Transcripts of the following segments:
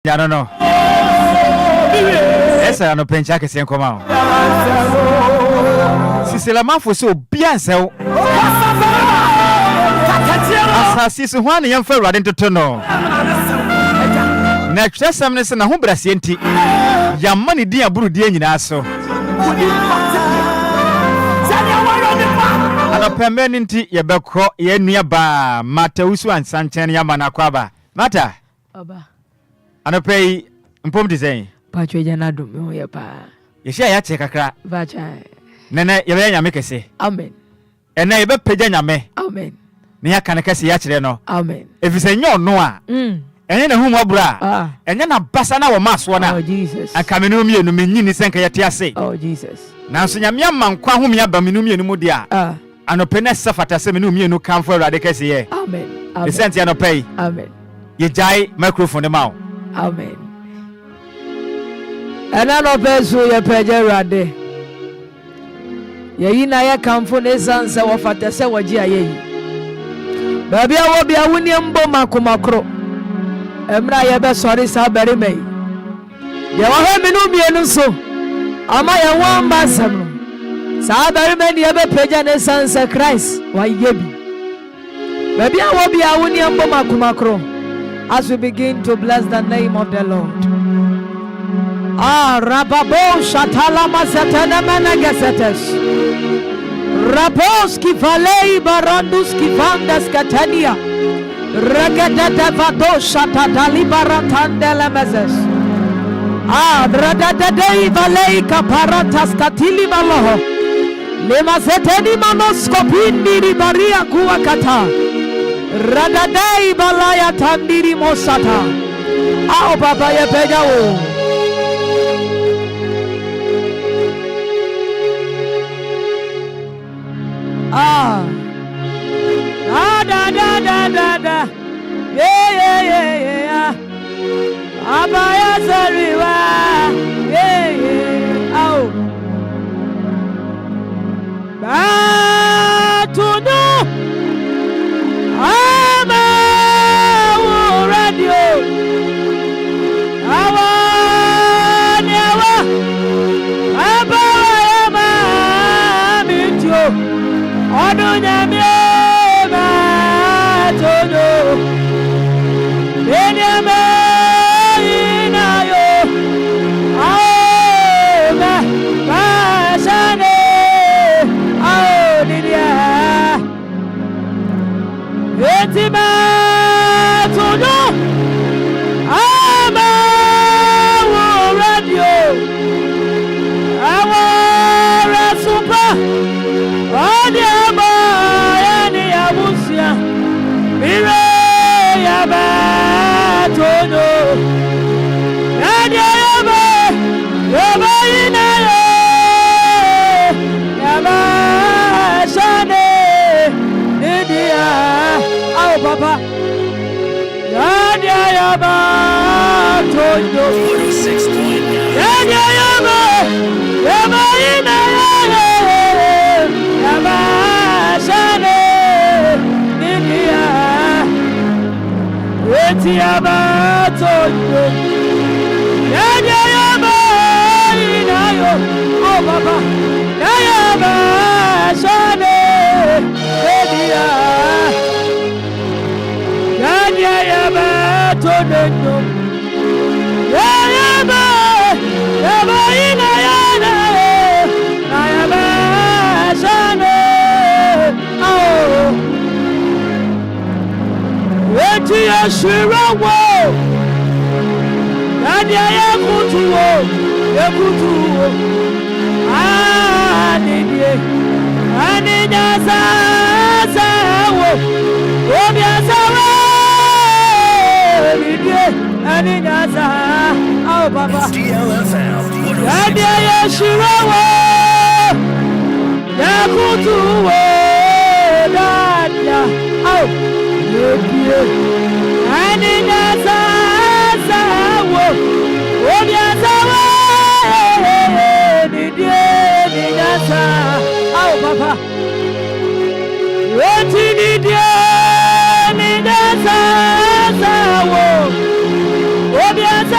I don't know. Yes, I know Penchak is in command. Sisela Mafo so bien so. Assassin one young fellow into Tono. Next, some listen a humbra sienti. Young money dear Buru dear in aso. And a permanent Yabako, ye nearby, Matausu and Sanchen Yamanakwaba. Mata. Ano pay mpom design patwe jana dum ye pa ye share ya check akra bacha nene ye be nyame kese amen ene ye be pagya nyame amen ne ya kan kese ya kire no amen efise nyo no a enye na hu mabura enye na basa na wo maso na oh Jesus akamenu mienu menyini senka ye te ase oh Jesus na so nyame amankwa hu me aba menu mienu mu dia anope na safata se menu mienu kanfo awrade kese ye amen the sense ya no pay amen ye jai microphone de mawo amen. And I know bezu ye peje rade. Ye ina ye kamfo ne sansa wo fata se waji ayeyi. Baby awo bia woni mbo makomakro. Emra ye be sori sa bere mai. Ye wo he minu mienu so. Ama ye wan basam. Sa bere mai ye be peje ne sansa Christ wa yebi. Baby awo bia woni mbo makomakro. As we begin to bless the name of the Lord. Rababo shatalama satana managasetes. Rabos kifalei barandus kifandas katania. Regadata vato shatatali baratandela mezes. Radadadei valei kaparatas katili maloho. Lema seteni manoskopindi ribaria kuakata. Radadai balaya tandiri mosata. Ao baba ye pejao. Da. Yeah. Abaya sariwa. Yeah. Ao. Batuno. DLFM. Obiasa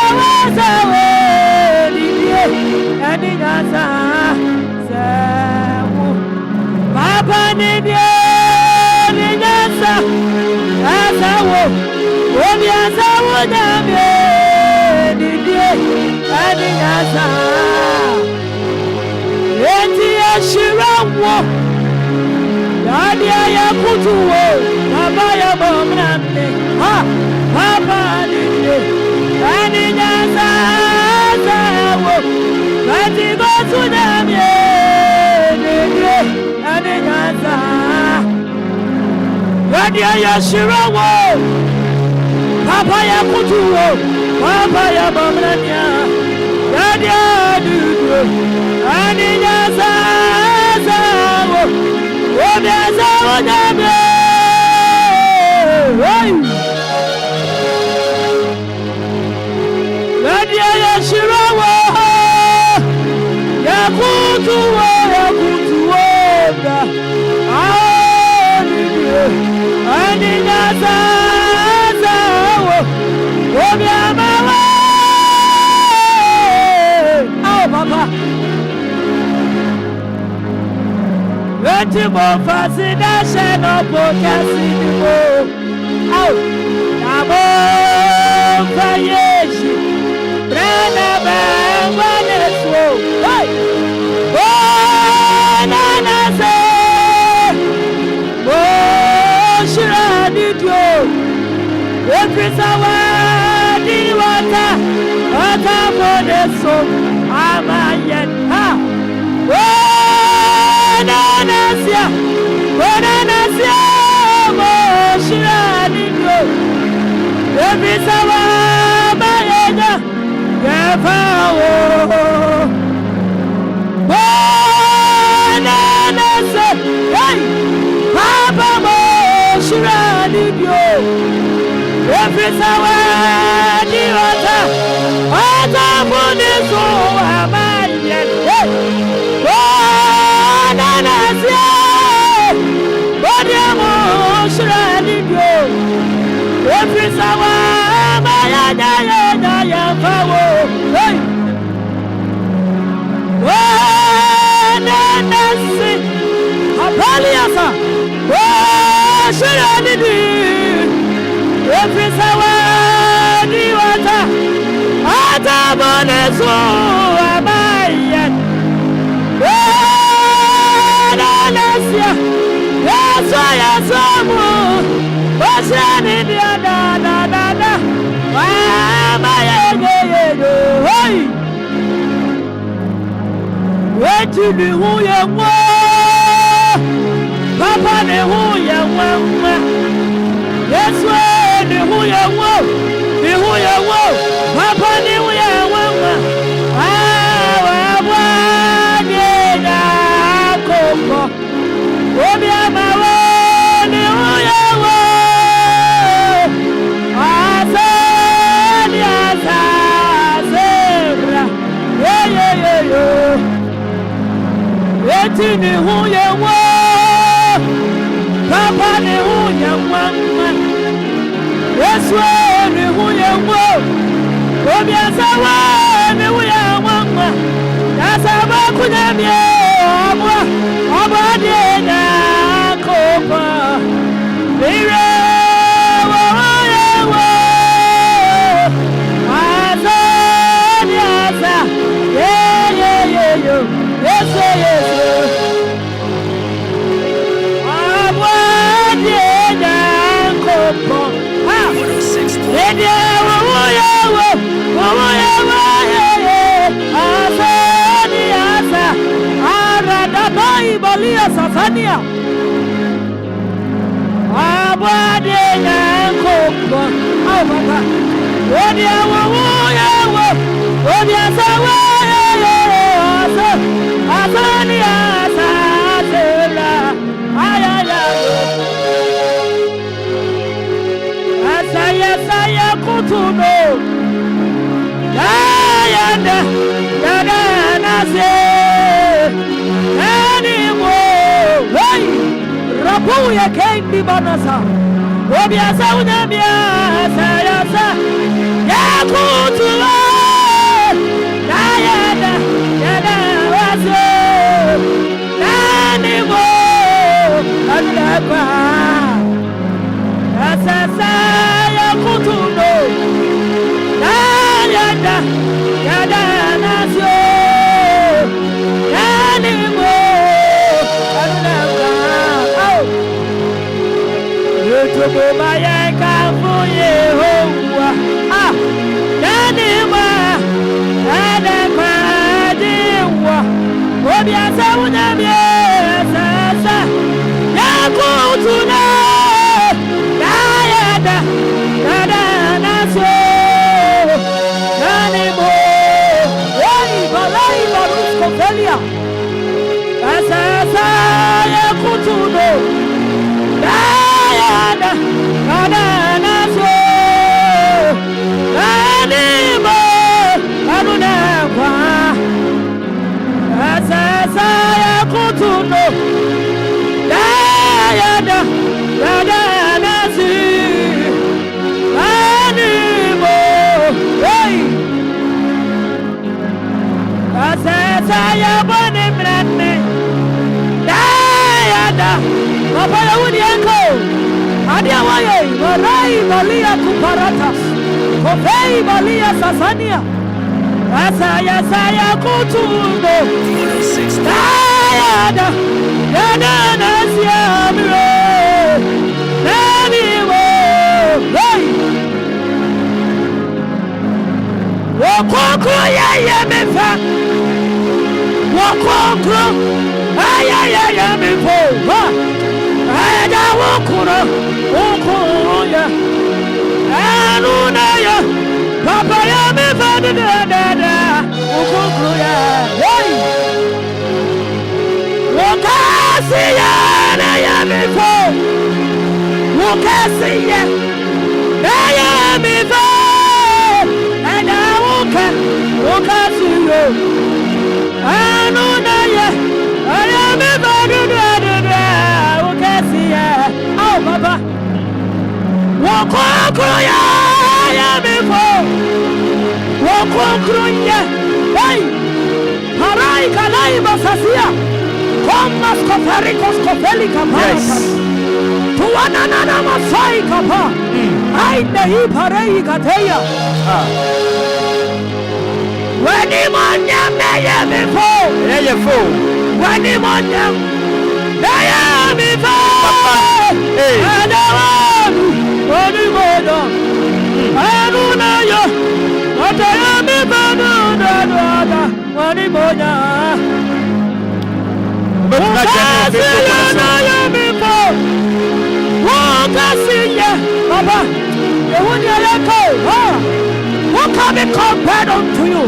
What can be compared unto you?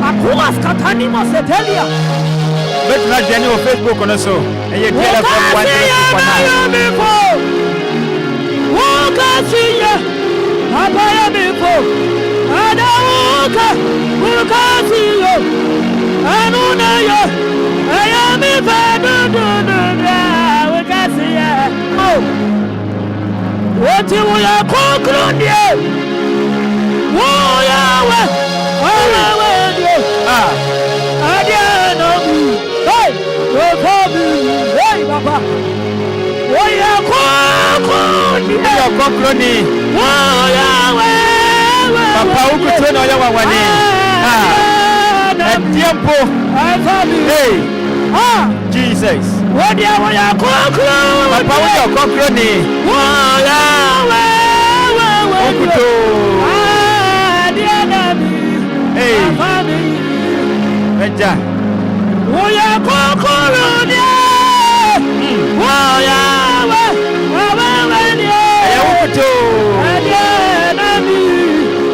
Akuas katanimo setelia. But not general Facebook on us. And you tell us what what you will conclude you? Oh, Yahweh! Oh, Yahweh! I dare know you. Hey! Hey, Papa! Oh, Yahweh! Oh, Yahweh! Papa, who could turn on your one? And Diampo! Hey! Jesus! What do you want to conclude? Papa, we are concluding. Oh, Yahweh! Hey! Beja! Oh, Yahweh! Oh, Yahweh!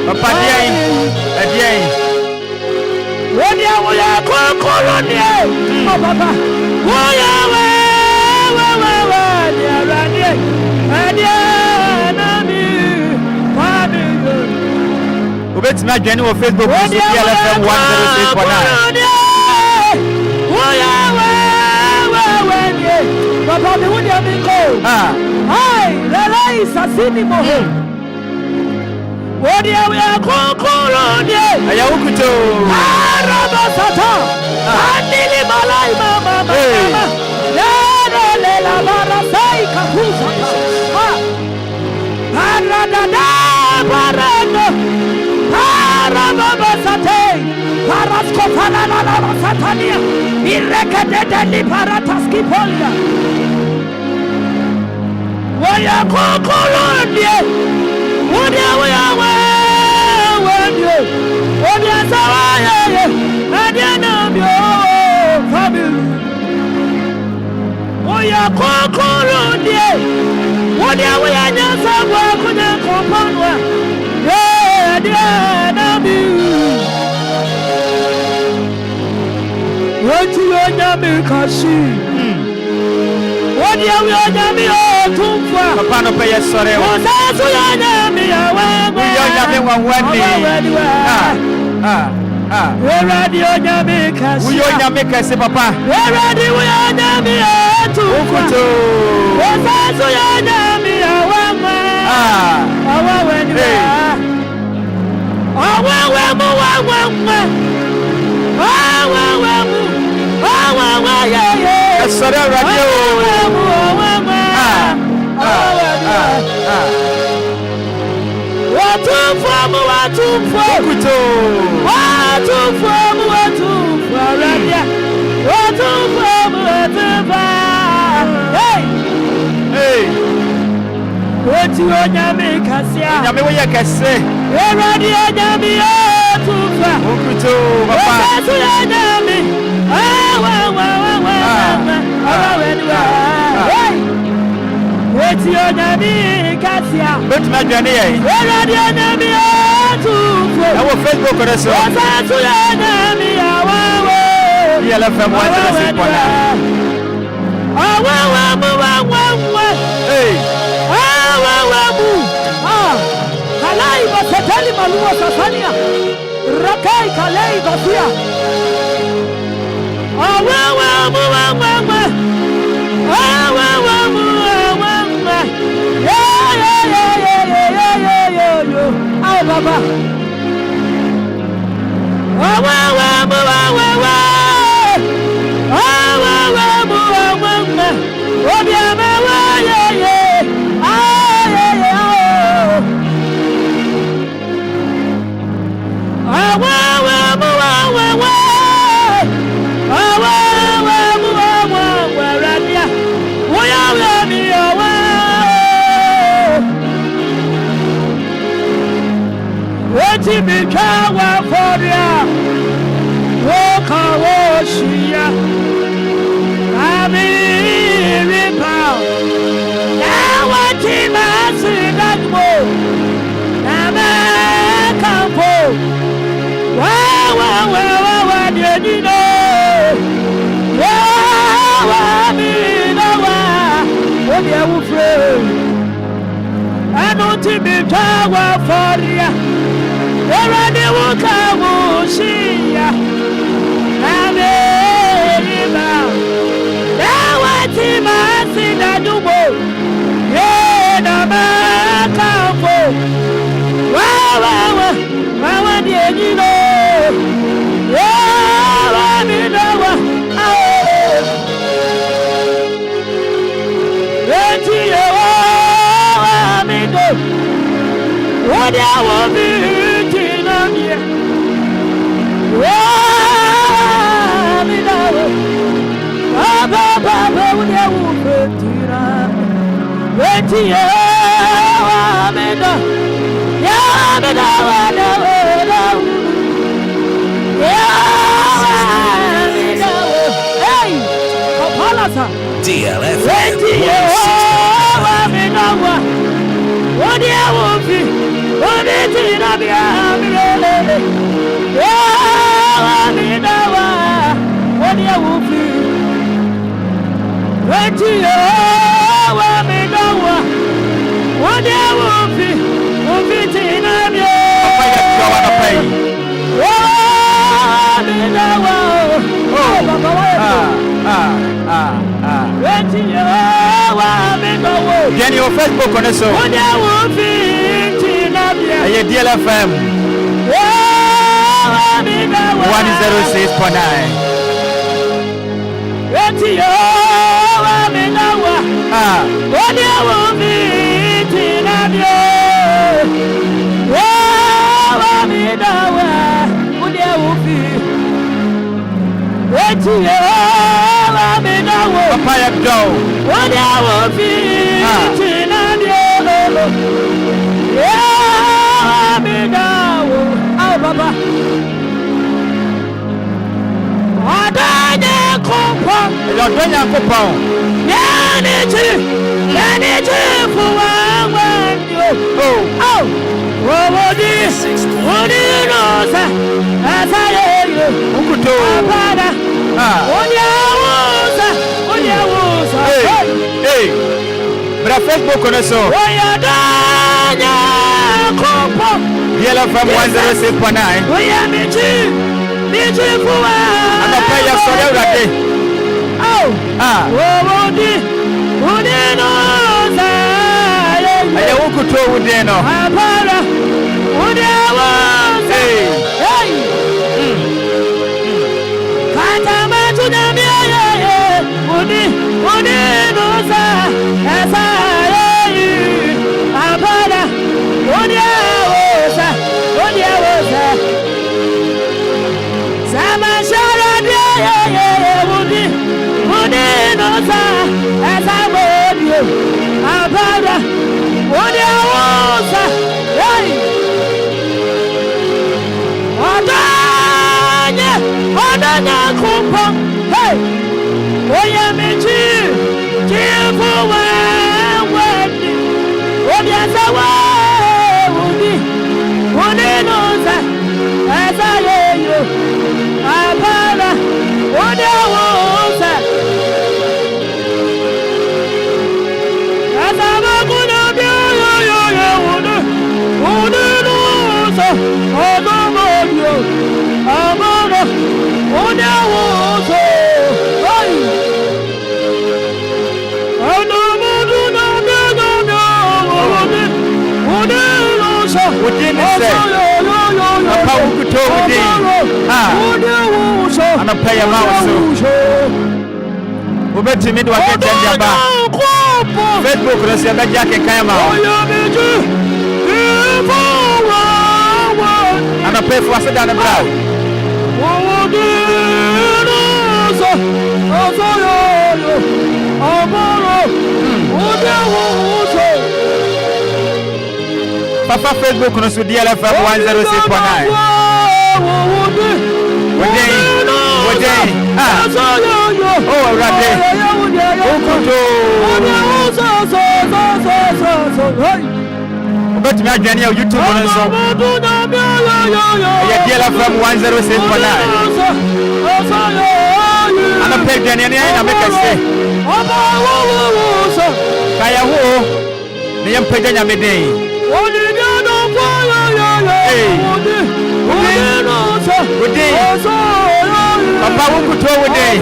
Papa, dear! What do you want to conclude? Oh, Papa! Oh, Yahweh! It's not general Facebook. DLFM 106.9. Satania, Irekadeli Parataski Polia. Waya Kokolonia, Wodia, Wodia, Sawaya, kokoro die wodi awo ya nyasa wa kunya kompanwa yeah dia na bi woti onya mi kashi wodi awo ya nya mi o tumfa papa no pay sore wo sa so ya nya mi awa yo nya mi wanwani radio nyame kasi uyo nyame kasi papa radio nyame atu ukuto osaso ya nyame awama awawe ni awawe mu awawe ya sore radio watu ukuto radia watu hey wati onyame kasia nyame wo ye kase radia nyame tufa ukuto papa watu nyame wati onyame kasia but ma dwane ye radia nyame tufa awo Facebook ko so watu nyame awawe DLFM 106.9 hey kalai basetali maluwa sasania rakai kalai basia baba Timikawa Foria Woka Woshia Ami Ripao Nawa Timasi Dagmo Nama Kampo Wawa Dino Wawa Minawa Wobia Wufre Anu Timikawa Foria Erade woka woshia Ameriba Dawati masida dubo Yena makambo Wawa dienino Wawa minawa Eti wawa mido Wadi awo mi DLFM Get your Facebook on us. DLFM 106.9. Facebook on us. DLFM 106.9. I'm a player for every I'm a player mouse. We bet me to get Nhyiraba. Facebook, let's see that Jack and Kayama. I'm a pay for us down the brow. Papa Facebook, let's see DLFM 106.9. But me again your YouTube on so. Yeah, DLFM 106.9. I'm a pay Ghanaian and I make a say. Kaya ho, me am pay Ghanaian me day. Papa won't go with day.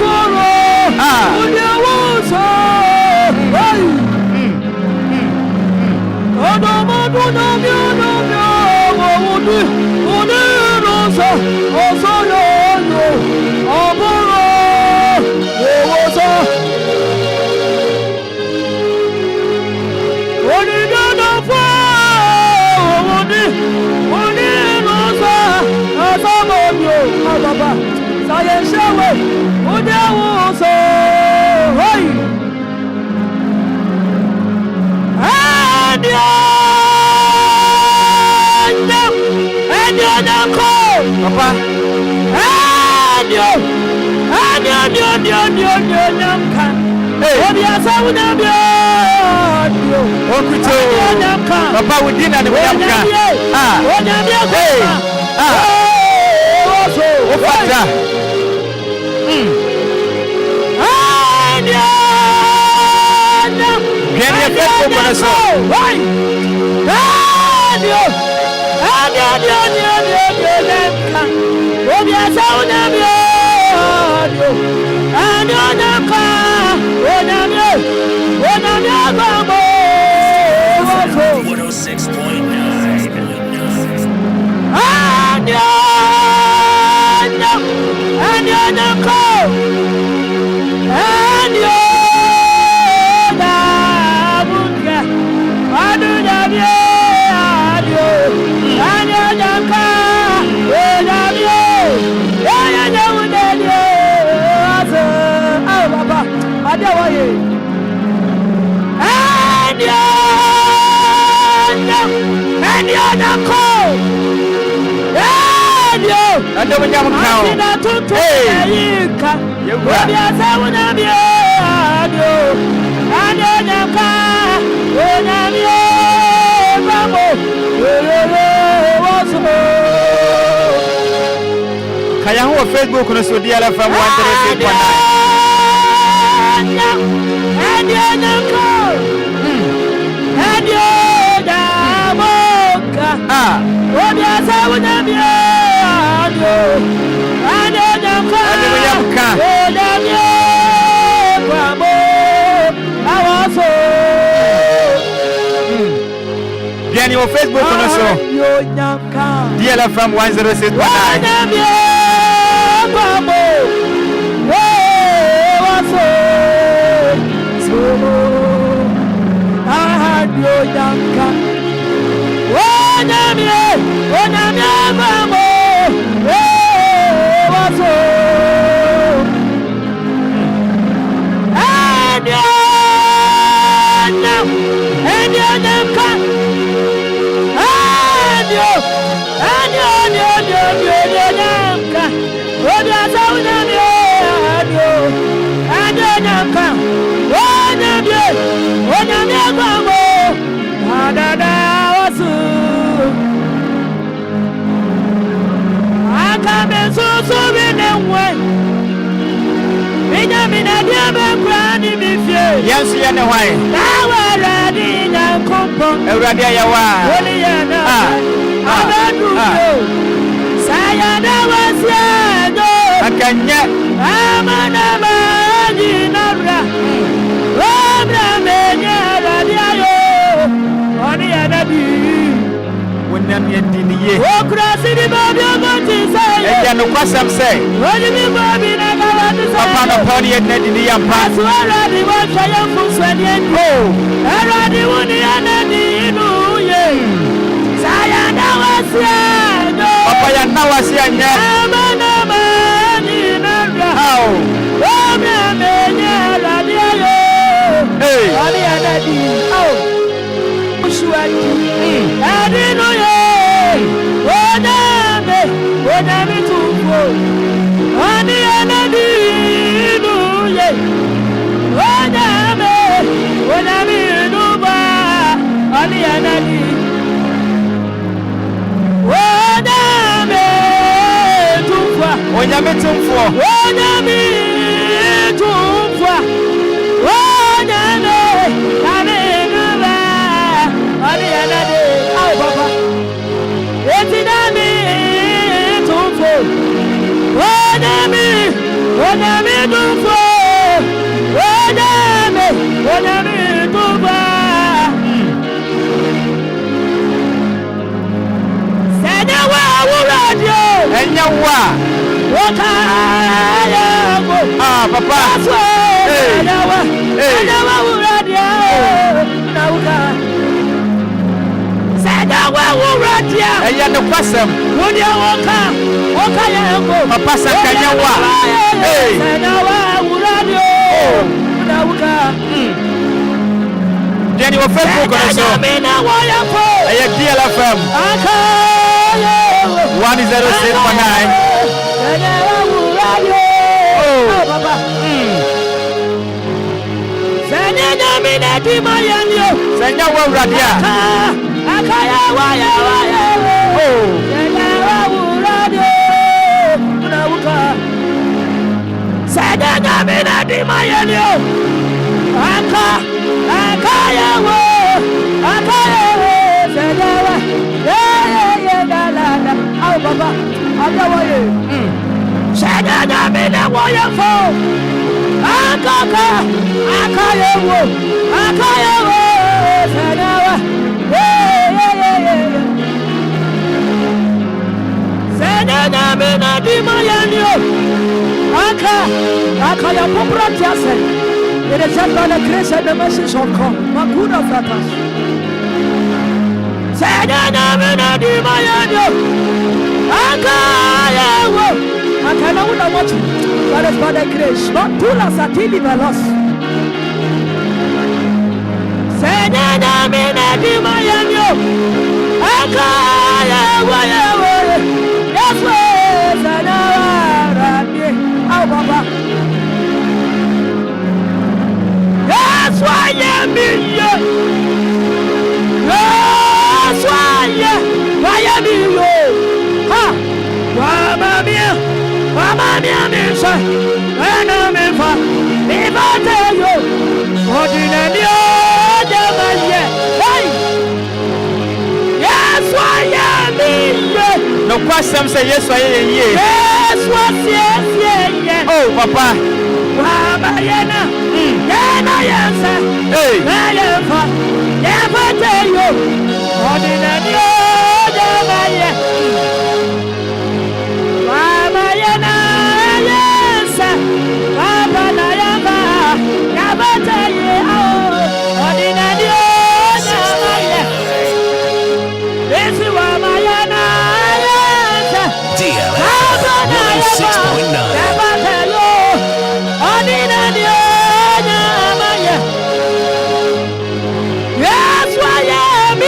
Papa, we didn't have Adonyaka, Onamio, Babo, Kaya huwa Facebook na so DLFM 103.9. Adonyaka, Adonyaka, Obiasa Onamio, Adonyaka, Onamio, Babo. Bien, your Facebook on so DLFM 106.9. Yes, you know why. Papa. Jenny, your Facebook on so. DLFM 106.9. Senya wa radio. Akaya wa ya wa ya. Senya wa radio. Unauka. Senya mina di mayanyo. Akaya wa. Akaya wa. Senya wa. Yeah la la. Au baba. Ada wa ye. Senya mina wa ya fo. Akaka. Akaya wa. Akaya wa. Sanawa, Sanana mena di mayanyo. Aka ya popra tiase. It is just by the grace and the mercy of God. Makuna fatas. Sanana mena di mayanyo. Aka ya wo. Aka na una mochi. That is by the grace. Not tula satili velos. Sanana mena di mayanyo. Akaya waya waya. Yes we sanawa radi. Au baba. That's why No question say yes or yes. Yes, what's yes. Oh, Papa. Mama, Yana. Yana, yes. Hey. Never tell you. Ordinary, Mama, Yana, yes. Papa, never tell you. Ordinary, this is Mama, Yana. DLFM 106.9. Yes, why am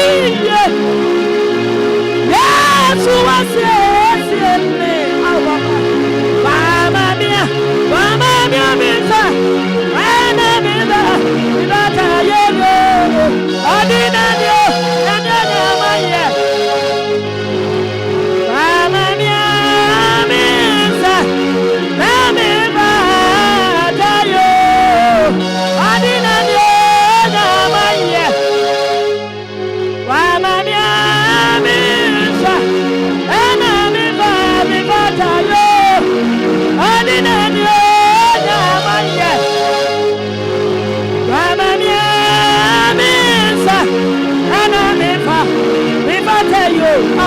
Yes, who was Mama mia, Misa, Anna Mila, Nata Yellow, Ordinary,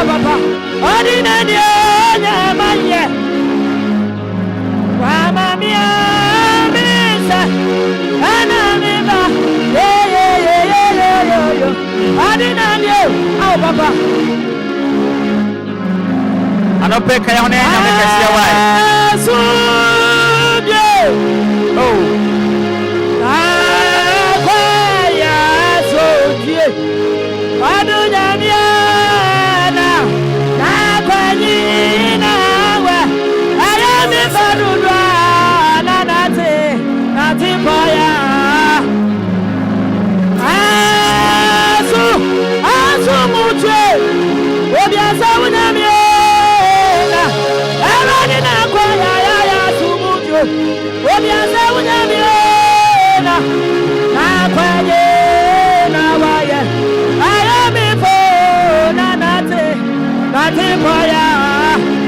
Papa, ordinary, Maya, Mama mia, Misa, Anna, ordinary, oh, Papa. I don't pay Kayane and your wife.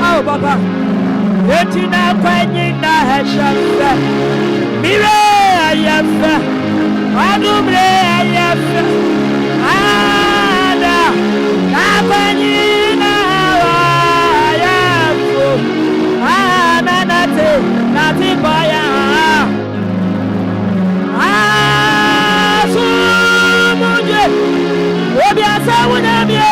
Oh, Papa, Retina Quanina has shut Mire, I have Adubre, I have Ada, Naquanina, I have Ananate, Natibaya. Sumuje, Obiasa, Winamia.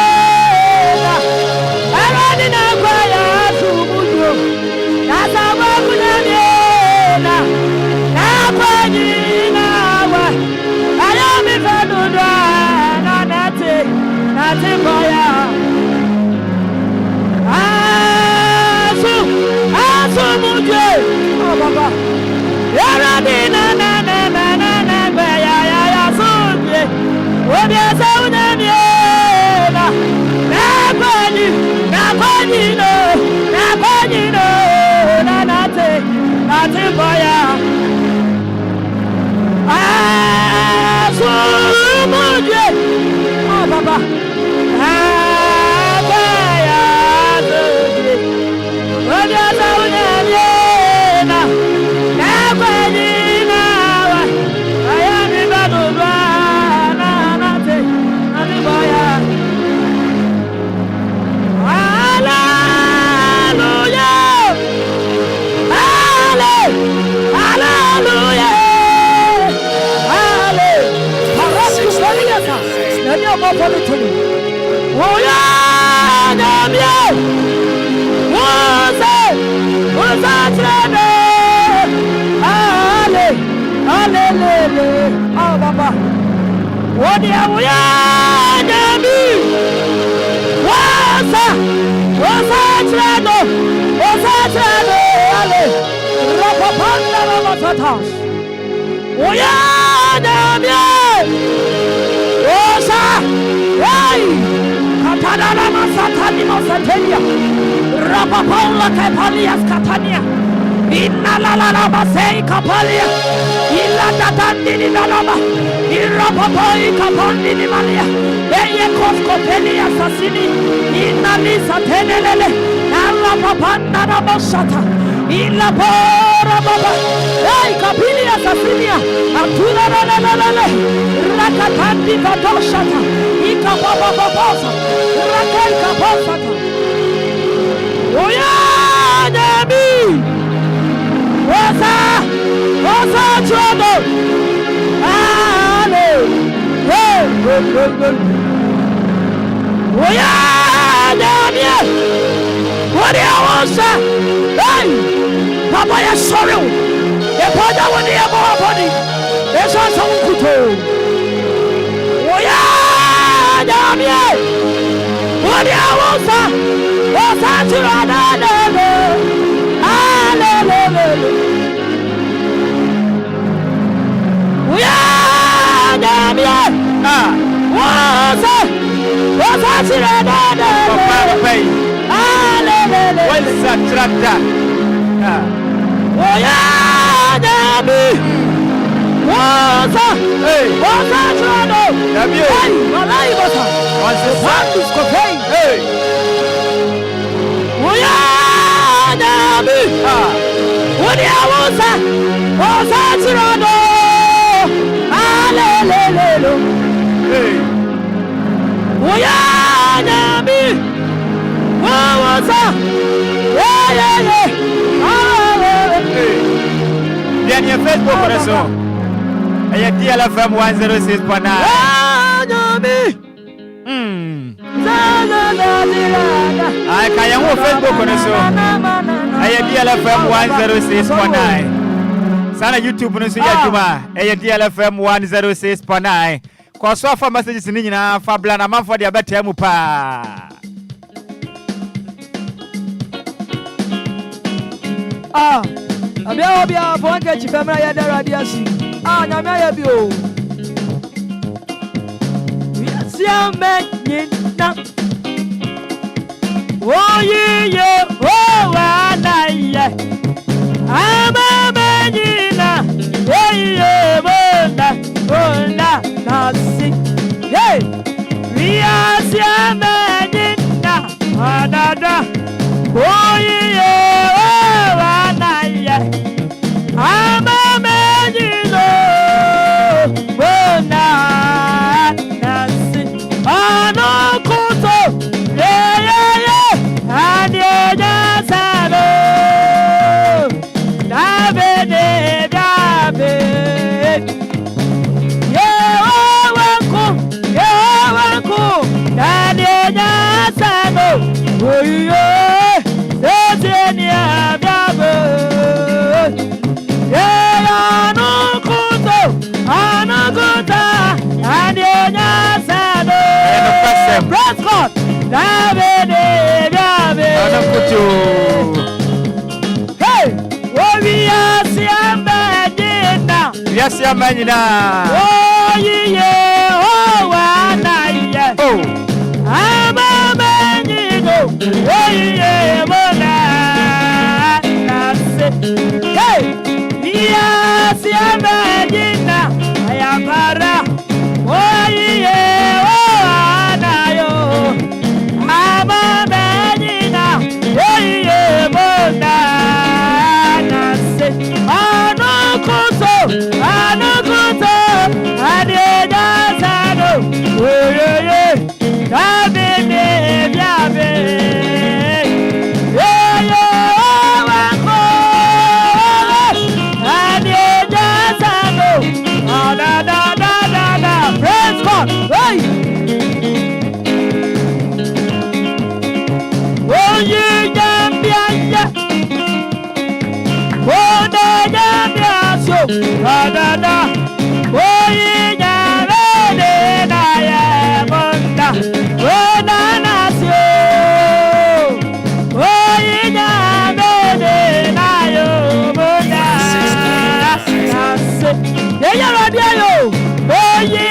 Oh, Papa, what do you want? What's Osa. Hey. Katana masatani masatenia. Rapapaula kapalias katania. Inna la la la basei kapalia. Illa datandi ni dalaba. Irapapoi kapandi ni malia. Eye koskopelia sasini. Inna lisa tenelele. Narapapanda na bosata. Illa pora baba. Hey kapilia sasinia. Atula la la la la la. Rakatandi kadoshata. Ika baba babosa. Rakai kabosata. Oya Nabi. Osa trouble. Ale. Hey. Oya Nabi. What do you want, sir? Hey. Papa, you're sorry. The father will be about body. There's also a kuto. Oya Nabi. What do you want, sir? Osa trouble. Facebook for us. DLFM 106.9. I can Facebook for us. DLFM 106.9. Sana YouTube no so yaduma. DLFM 106.9. Cause so for messages ni na fa bla na man for the abetem pa. Abia for nke chifemra ya dara diasi. Nyame ya bi o. Yes ya menyina. Oh ye oh wa na ye. Ama menyina. Ye bona nasi. Hey. Yes ya menyina. Adada. Oh ye wa na ye. Ama menyina. Bona nasi. Ano kuto. Adioja salo. Dabe. Yewanku. Adioja salo. Oyo. Etenia dabe. Anakuta. Adioja salo. Press God. Dabe. Hey, Yes, ya manina. Oh, yeah, oh, yeah. Oh, I'm a manino. Oh, yeah, mona. Hey, yes, ya manina. I am para. Oh, yeah, oh, anayo. I'm a manina. Oh, yeah, mona. Anakuto, adioja sano. Oyoye, dabe. Yoyo wako, adioja sano. Da. Praise God. Hey. Oye jambianja. Da. Oye nyarele na ye monda. Ona nasio. Oye nyarele na yo monda. Nase. Ye radio. Oye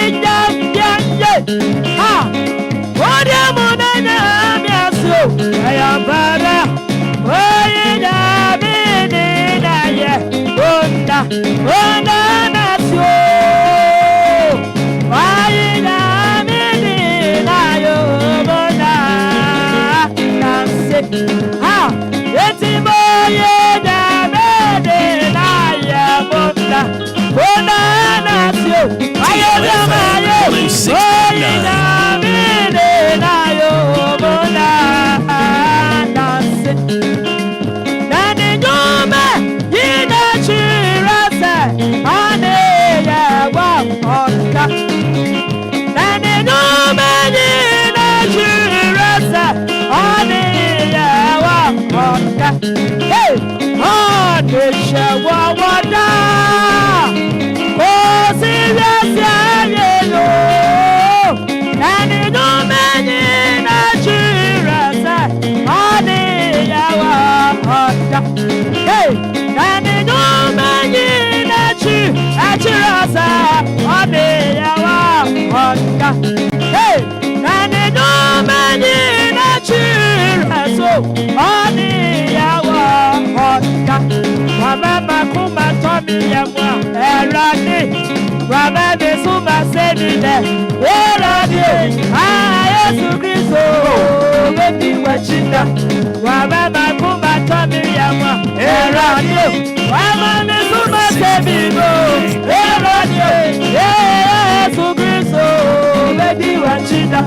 Hey, oh, the shower water. Oh, serious, yeah, and it don't mean that you honey, hey, and it don't mean that you honey, hey, and it don't mean that you honey, Mama kuma Tommy Yamwa, Erani, Mama Mesoma said in there, Erani, I am Christo, baby, watching that. Mama kuma Tommy Yamwa, Erani, Mama Mesoma said in there, Erani, yes, Christo, baby, watching that.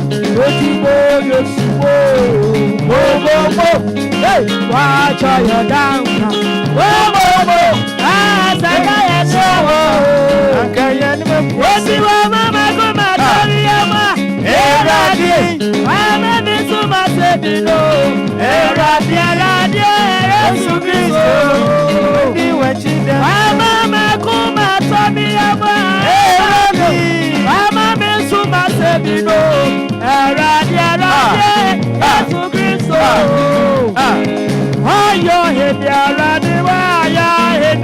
Hey, watch all your down. What you want, Mama? Go, Mama. Eradi, Mama, this is my baby. Eradi, Yesu Kristo. Be watching them. Mama, come out to me, Eradi, Mama, this is my baby. Eradi, Yesu Kristo. Oh, your head, Eradi, why your head?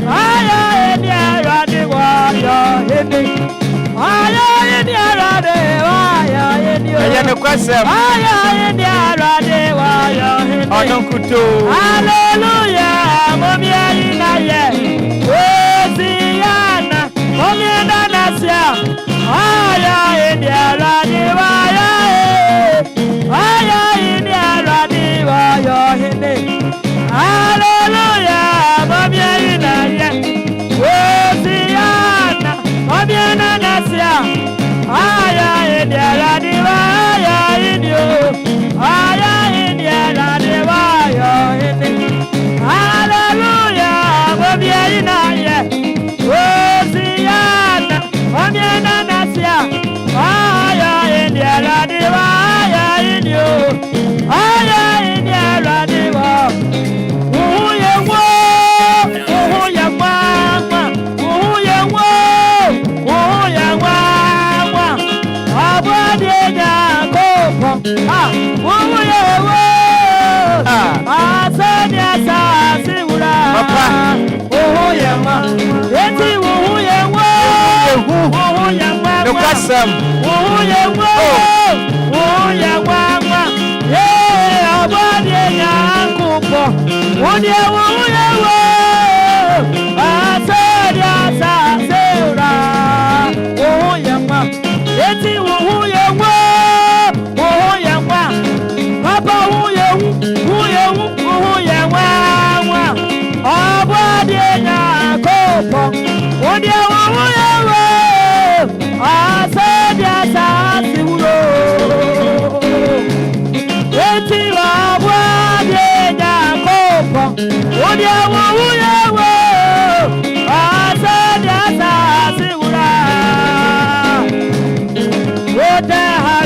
I am Eradi, why your head? Hallelujah, Momia Inaye, Osiana, Momia Nasia, Aya India Radiwa, Aya India Radiwa, hallelujah, Momia Inaye, Osiana, Momia Nasia. Aya India Radiwa, Aya Indio, Aya India Radiwa, hallelujah, Bobia Inaye, Osiana, Bobia Nasia, Aya India Radiwa, Aya Indio, Aya India Radiwa, Uhuya wo, Uhuya mama, Uhuya wo, Uhuya wa.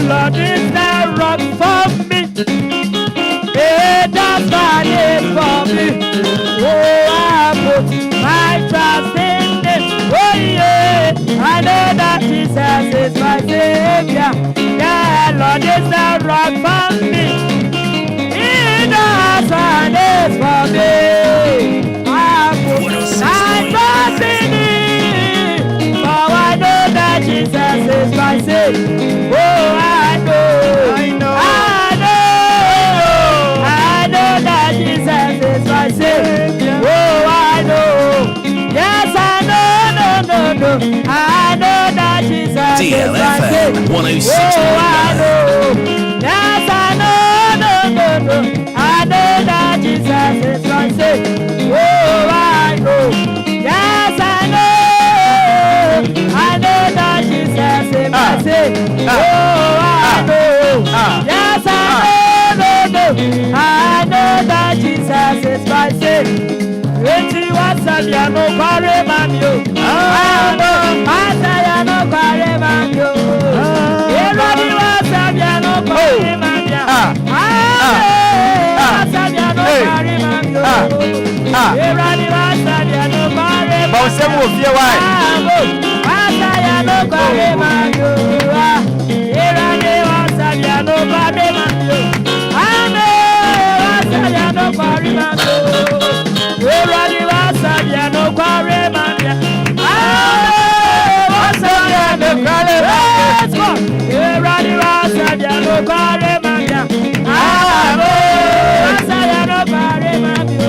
Lord is the rock for me. That's why it's for me. Oh, I put my trust in Him. Oh yeah, I know that Jesus is my Savior. Yeah, Lord is the rock for me. That's why it's for me. I put my trust in Him. For I know that Jesus is my Savior. Oh, I know that Jesus is my Savior. Oh, I know. Yes, I know. I know that Jesus is my Savior. DLFM 106.9. Oh, I know. Yes, I know. I know that Jesus is my Savior. Oh, I know. Yes, I know. I know that Jesus is my Savior. Oh, I know. Yes, I know. I know that Jesus is my Savior. When you are Sabia, no Paremanio. I know. I say, I know Paremanio. Everybody was Sabia, no Paremanio. I know. Sabia, no Paremanio. Eradi wasabia no kware. Bawse wo fie why. Wasabia no kware manyo. Eradi wasabia no kware manyo. Ame wasabia no kware manyo. Eradi wasabia no kware manyo. Ame wasabia no kware manyo. Eradi wasabia no kware manyo. Ame wasabia no kware manyo.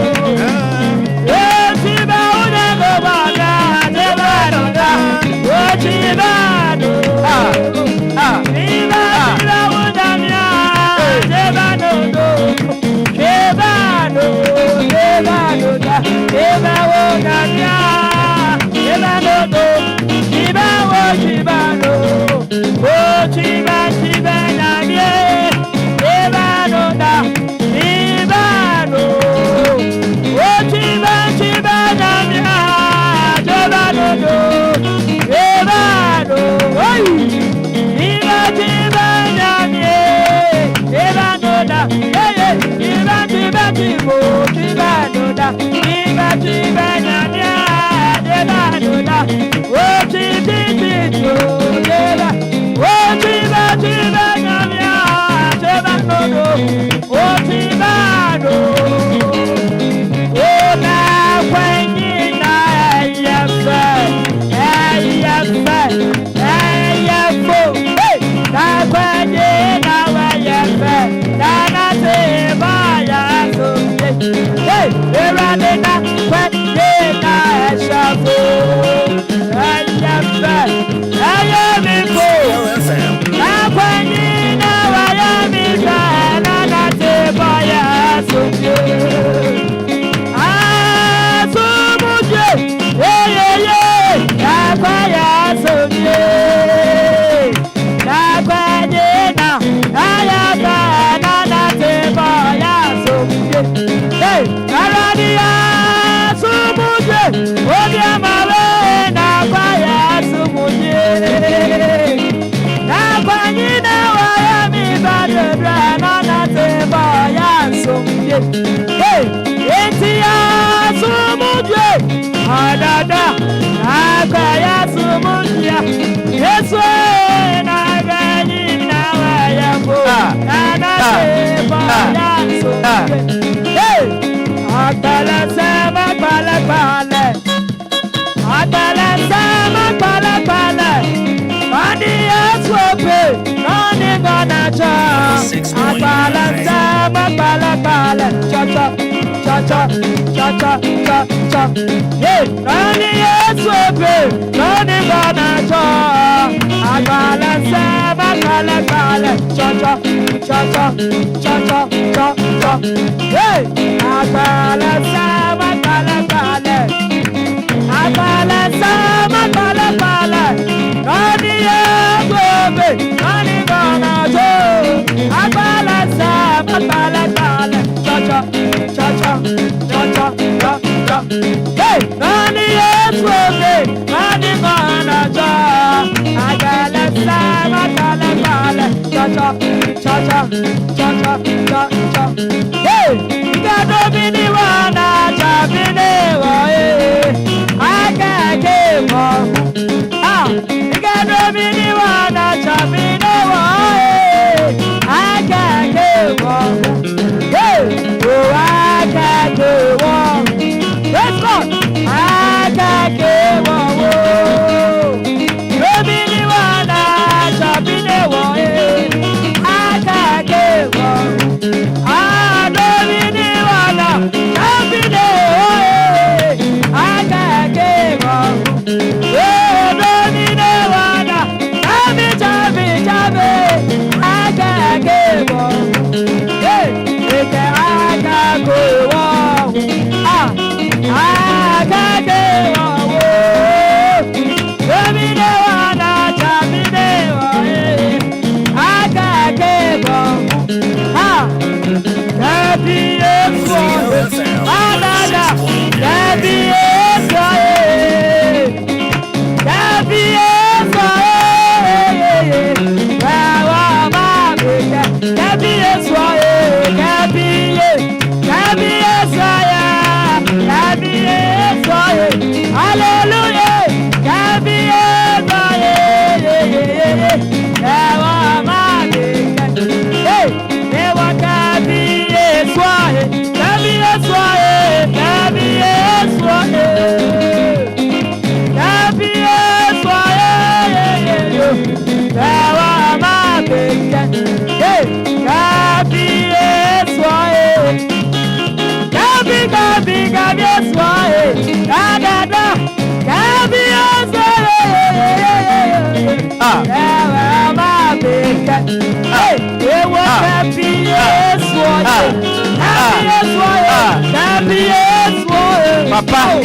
Papa.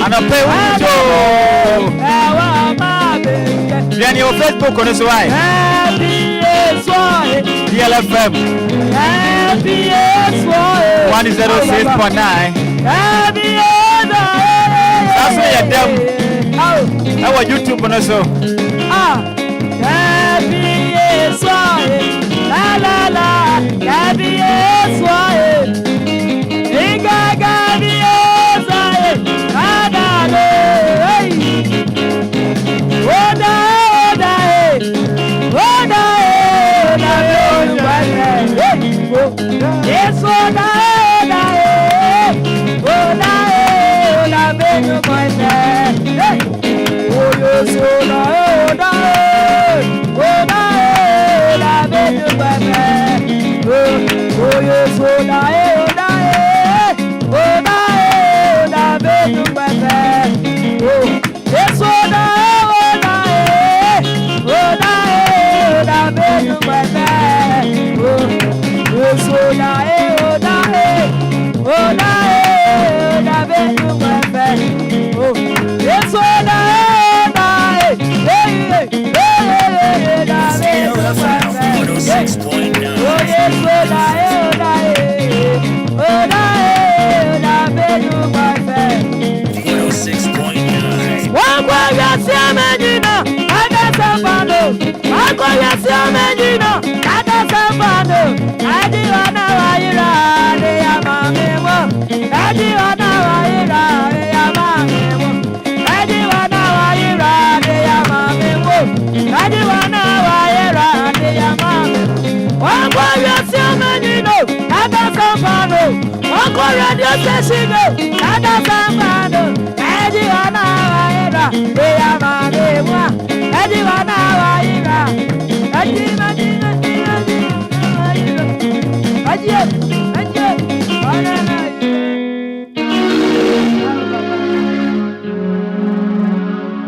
And I pay with you. Then your Facebook on this way. DLFM 106.9. That's why you're them. How are YouTube on us? La la la,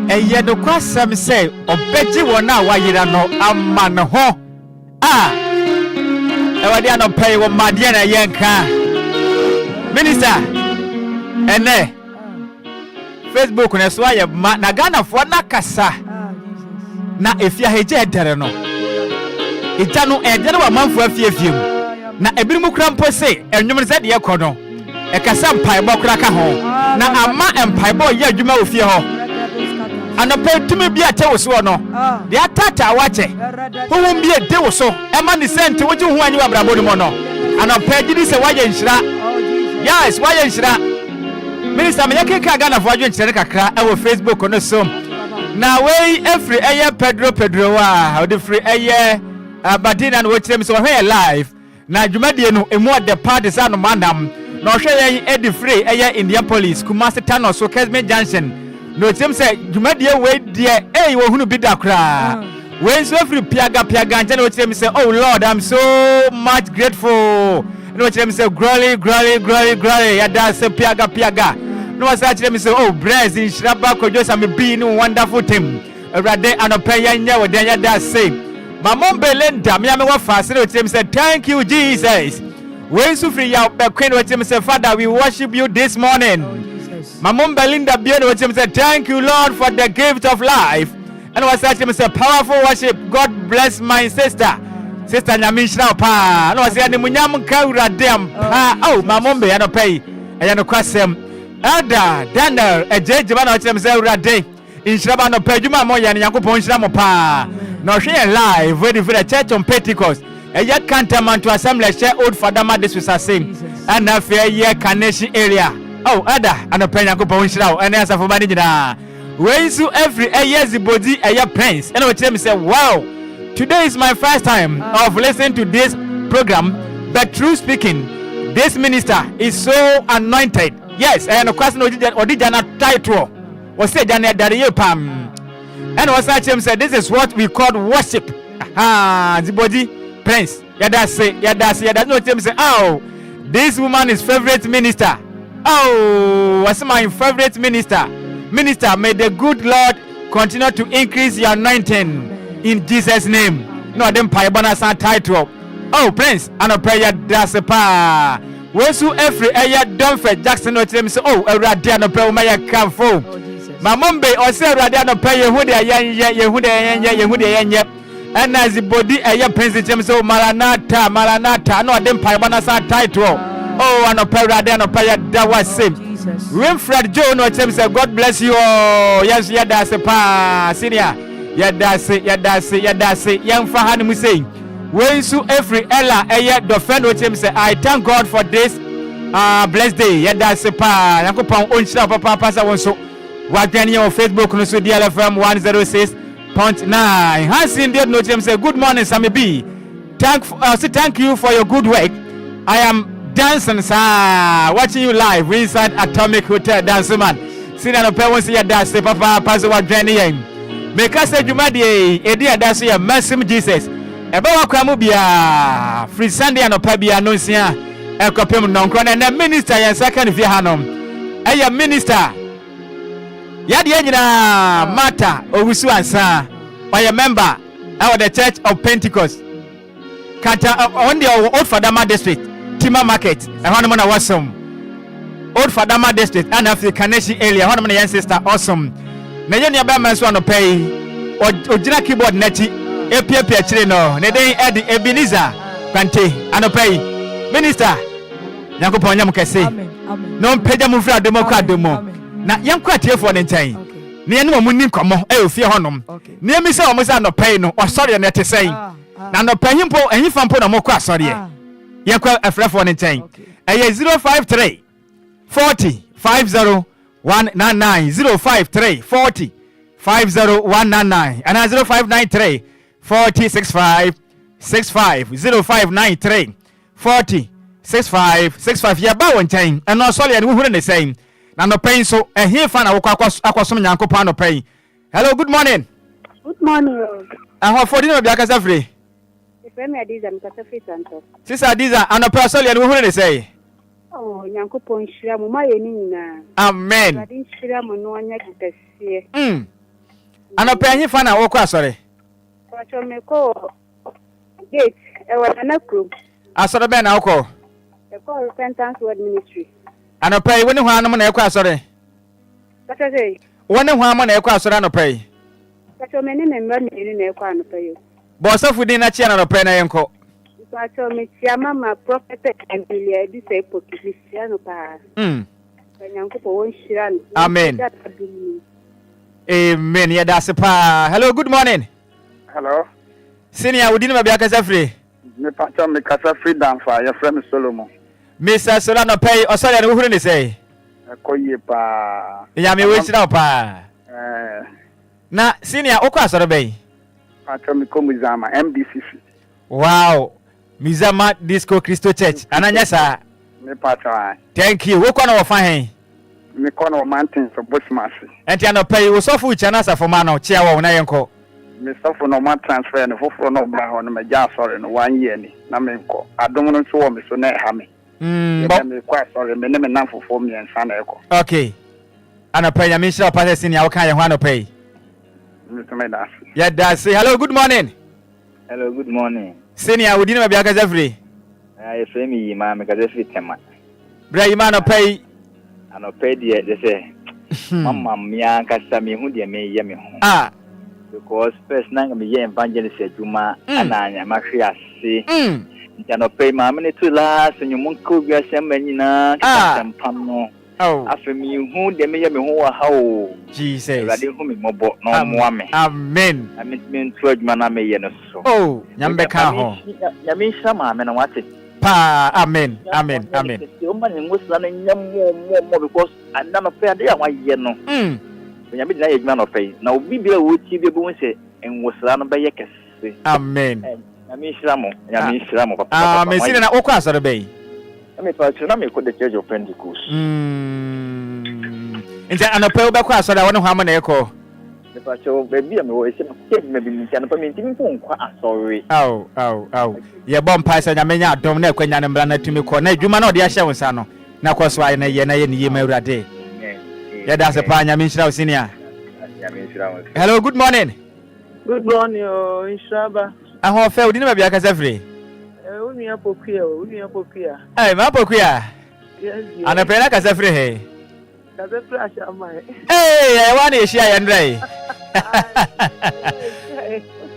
Eye do kwasam say obeji wona wayira no amane ho e wade an pay wo made na yenka minister ene Facebook na so aye na Ghana fo na kasa na efia heje edere no ita no edere wa manfo afiefiem na ebirum krampo say enwom se de yekono e kasa mpai bokra ka ho na ama mpai bo ye adwuma ofie ho anope tumi bia tewo so no de atata wache ho bia tewo so e ma ni sente woji ho anyi wabrabo ni mo no anope gidi se waye nhira yes waye nhira minister me yake ka Ghana fo adwo nhira kakra e wo Facebook no so na we every eye Pedro wa o de free eye badina no wo me so he live na dwumadie no emu de parties anu mandam na hwe yen edi free eye Indianapolis Kumasi Tano so Kesme Junction no tim say dwumadie we de wo hunu bi da kra we so free piaga nje no tim say oh Lord I'm so much grateful no tim say glory ya da say piaga no say tim say oh praise Nhyiraba Kwadwo Sammy be no wonderful team Awurade anopa ya nya wo den ya da say Mamon Belinda, me wa fast. Him said, "Thank you, Jesus." When Sufri ya Queen with him said, "Father, we worship you this morning." Mamon Belinda Bion with him said, "Thank you, Lord, for the gift of life." And was that him said, "Powerful worship. God bless my sister, Sister Nyamishra pa." No was any munyam kaura dem pa. Oh, Mamon Be ano pay. Ayano kwasem. Ada Daniel ejeje ba na him said, "Urade." Nhyiraba no peduma mo ya Nyankopon nhyira mo pa. No share live ready for the church on Pentecost. Eya Canterman to assembly share old Father this was same. And na fair year Carnation area. Oh, ada and a Nyankopon nhyira and answer for money na. When so every year's body eya prince. And what them say, "Wow. Today is my first time of listening to this program, but true speaking, this minister is so anointed." Yes, and of course no odijana title. Was said Daniel Pam. And was such him said, "This is what we call worship." The body prince. That's no him say, "Oh, this woman is favorite minister." Oh, what's my favorite minister? Minister, may the good Lord continue to increase your anointing in Jesus' name. No, them Paibana title. Oh, prince, and a prayer that's a pa. Wensu every aya Domfred Jackson no tell me say oh Awurade anɔpɛ wo ma yɛ kamfo. Ma mombe o say Awurade anɔpɛ ye hu de ye hu de and as the body Prince tell me say Maranatha no dem pai bana sa title. Oh anɔpɛ Awurade anɔpɛ ya da wa same. Winfred Joe no tell me say God bless you all. Yes that's a pa senior. Yadase yamfa hanu mu say wensu every ella defend what him say I thank God for this blessed day yadase pa yakopon onchira papa pasa wonso wadwane on Facebook no so DLFM 106.9 Hansin did note him say good morning Sammy B thank you for your good work. I am dancing watching you live inside Atomic Hotel dancing man sina no pe won say yadase papa pasa wadwane yen make us say Jumadi, Eddie Adasi, Mesom Jesus. About Kramubia, Free Sunday and Opabia, Nosia, Elcopim Noncron, and the minister and second Vihanum. A minister Yadiana Mata, Ogusu and Sa, by a member of the Church of Pentecost. Kata on the Old Fadama District, Tima Market, and Hanamana Wassom. Old Fadama District, and Africanation area, Hanamana ancestor, awesome. Na yɛ nua ba man so anɔpɛ ojina keyboard nati epiapia kyire no ne den edi Ebenezer Kwante anɔpɛ minister Nyankopɔn nyam kɛse no mpagya mu fra demokra demo na yɛnkɔ atiefo ne nkyɛn ne yɛne mo ni nkɔmɔ ofie hɔnom ne yɛmi sɛ ɔmo sɛ anɔpɛ no ɔsɔre ne te sɛn na anɔpɛ himpo ehimfa mpo na mo kɔ asɔre yɛnkɔ afrafo ne nkyɛn ɛyɛ 053 40 50 199 053 40 50199 and 0593 40 65 65 0593 40 65 65 ya ba won tan and no sorry and who the same na no pain so e here fan akwasom Nyankopɔn no pain. Hello, good morning. Good morning. For dinner be akasa free. Ifemi Adiza mkasa free santo. Sister Adiza and no sorry and who the say. Oh, Nyankopɔn hyira mo maye ni nyina. Amen. Ade hyira mo no anya kitasie. Anɔpɛ here fan akwa asɔre. Kwacho meko gate e wa na krom. Asɔre be na akɔ. E call repentance word ministry. Anɔpɛ woni ho anom na ekɔ asɔre. Kwacho say. Woni ho am na ekɔ asɔre anɔpɛ. Kwacho me ni member ni na ekɔ anɔpɛ yo. Bo sɔfo din na chia na anɔpɛ na yɛnkɔ. Kwacho me tia mama prophet Embilia di say pokisia no pa. Nyankopɔn won hyira no. Amen. Amen. Yeah, that's a pa. Hello, good morning. Hello. Senior, we didn't be a casa free. Me pacha me casa free down for your friend Solomon. Mr. Solano pay or sorry, who didn't say? Koye pa. Yeah, me wait now, pa. Na senior, okwa sorobey. Pacha me come Mizama MDCC. Wow. Mizama Disco Christo Church. Ananya sa. Me pacha. Thank you. What kind of fine? Me kono mountains of Bushmaster. And you no pay so fu chanasa for mano chia wa na yenko. Me suffer no man transfer no for no bra on me ja sorry no 1 year ni na me nko adom no so wo me so na ha me. Me kwa sorry me ne me nan for me ensa na eko. Okay. Ana pay ya me sure pa senior wo kan ye ho ana pay. Me to me da. Yeah, that's hello, good morning. Hello, good morning. Senior, we didn't be a casa free. I frame me, ma me casa free tema. Bra you man pay. Ano pay the they say mama mia kasa me hu de me ye me hu because first na me ye evangelist adwuma ananya ma hwe ase ntano pay ma me to last nyum nko bia sema nyina kasa pam no afemi hu de me ye me hu wa ha o Jesus rade hu me mobo no mo ame amen amen to adwuma na me ye no so nyambe ka ho ya me shama me na wate pa amen amen amen because another fair day I year no when you be na man of pay now be wo ti be won say en wosra no be yekese amen na me shiramo papa me sin na okwa asore be me pa na me ko the church of Pentecost nti anopa wo be kwa asore won ho am na eko me pa cho be bia me wo ese me bi nti anopa me ntimi fo nkwa asore ye bom pa se nya menya adom na ekwanya ne mbra na tumi ko na adwuma na ode ahye wonsa no na kwaso aye na ye ni yema awurade ye da se pa nya me nshira osinia hello, good morning. Good morning, Nhyiraba. Aho fe odi na bia kasa free Uni apokia. Hey, ma pokuya. Yes. Anapenda kasa free he. Kasa free ashama. Hey, I want to share yandrai.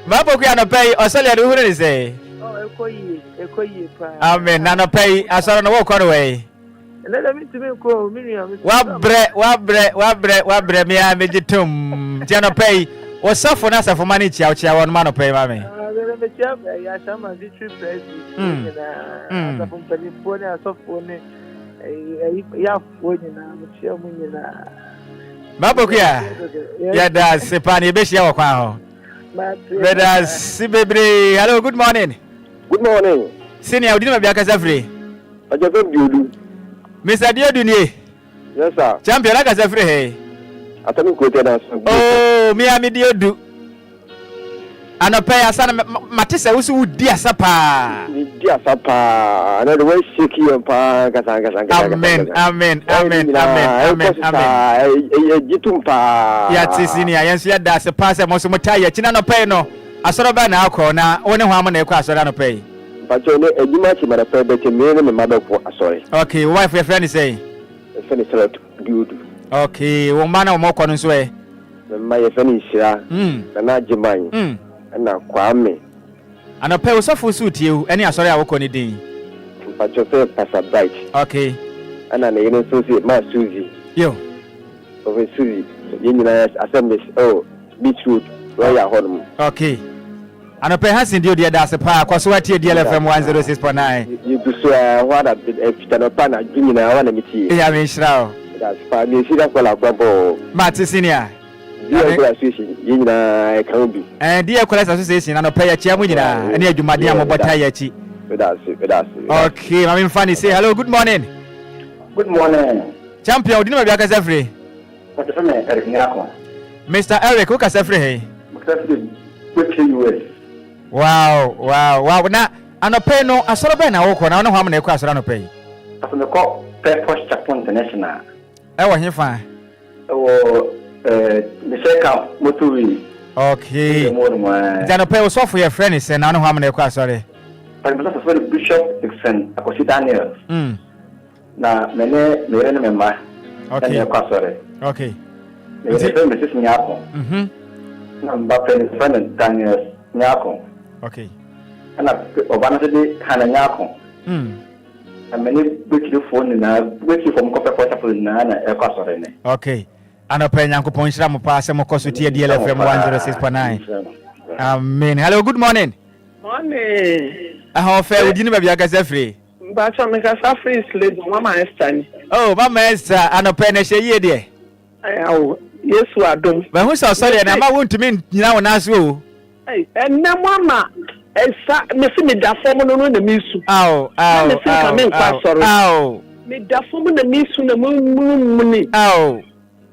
Ma pokuya no pay osole adu huru ni say. Oh, ekoyi pa. Amen. Na no pay asoro no wo kwaro we. Let me to me ko Miriam. Wa bre me a mejitum. Ti no pay. Osofo na safo mani chia won ma no pay ma me. Me chia ya shama di trip press. Na safo pani phone asofo ne ya phone na me chia munyina. Mabokuya. Ya da sepani be shia wo kwa ho. Brother Sibebre, hello, good morning. Good morning. Senior, we didn't have a free. I just do. Mr. Dioduni. Yes, sir. Champion, like a free. I tell you, oh, me, I'm Diodu. And a pay a son, Matissa, who dear Sapa. Dear Sapa, another way shaky and pa. Amen. Yes, senior, yes, that's a pass. I'm also Mataya, Chinano Peno. I saw about now, corner, only one money across on pay. But you know, you might have a pay better me and mother for sorry. Okay, wife, your friend is saying. Finish good. Okay, woman or more corners way. My finish, and not Jemine. And now Kwame. And a pair of soft suit you, any sorry, I will call it. But you say pass a bite. Okay. And I know Susie, my Susie. Yo. Over Susie, Union Assembly, oh, beetroot, Royal Home. Okay. And a pair has indeed, that's a park, was what your DLFM 106.9. You do so what a bit of Tanopana, Union, I want to meet you. Yeah, I mean, Shroud. That's fine. You see that for a couple. Marty Senior. Dear Association, I can be. And dear College Association, and a pair of Chiamina, and near you, my dear Mobatayachi. With us. Okay, I'm in funny. Say hello, good morning. Good morning. Champion, didn't make us every. Mr. Eric, who can say free? Wow. Now, and a pay no, I saw a pen. I walk on. I don't know how many cars around a pay. From the call, Pepper Chapon International. I want him fine. Oh, the second Moturi. Okay. Then a pay was off for your friend, and I don't know how many cars are there. I'm not a Bishop Dixon, I could see Daniel. Now, many member. Okay. Okay. Mrs. Nyako. Number friend Daniel Nyako. Okay. And Obama Hannah Nyako. And many which you phone in a which you from Copper Portable in a okay. And a pen Uncle Point Ram pass and Mokosu DLFM 106.9. Amen. Hello, good morning. Morning. How fair would you be a gazefree? But I'm a free slave, Mama Esther. Oh, Mama Esther, and a pen a share dear. Yes, we are done. But who's so sorry, and I want to mean you know, and as well. And now, Mama. Missing me that form on the misu. Oh, me that form on the misu the moon. Oh,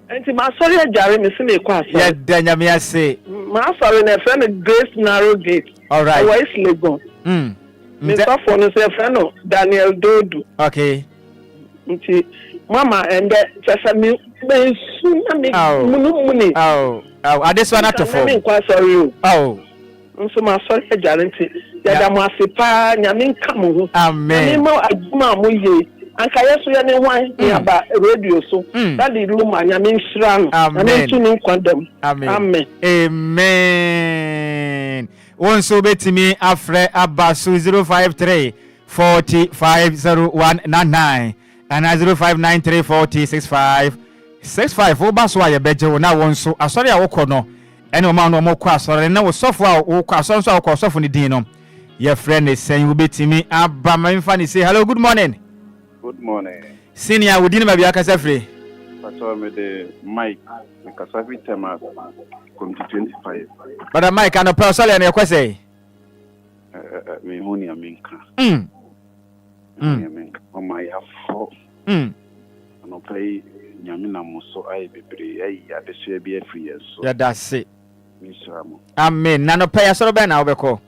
and my sorry, Jerry, missing me quite. Yeah, then I may say, my sorry, a friend Grace Narrow Gate. All right, where is Legon? Mr. Phone is a friend of Daniel Dodu. Okay, Mama, and just me, I just want to phone. Quite sorry. Oh. So my sorry, guarantee. Yadamasipa, Yamin Kamu. Amen. Aduma Muye. And Kayasu Yan about radio so that the Lumba Yamin Shran. Amen. Amen. Amen. One so bet me afre Abasu 053 405099 and 0593 4065 65 Obaswa ya bejo na one so asori a wokono. Any man no more class or no software or class on so call soft on the dino. Your friend is saying will be to me. Abba my funny say hello, good morning. Good morning. Senior, we didn't maybe free. That's why me the mic because every time I come to 25. But a mic and a person and your question. Me honey aminka. On my four. And I'll play Yamina Muso I be be a free so. Yeah, that's it. Amen. Nano pay a sort of now beko.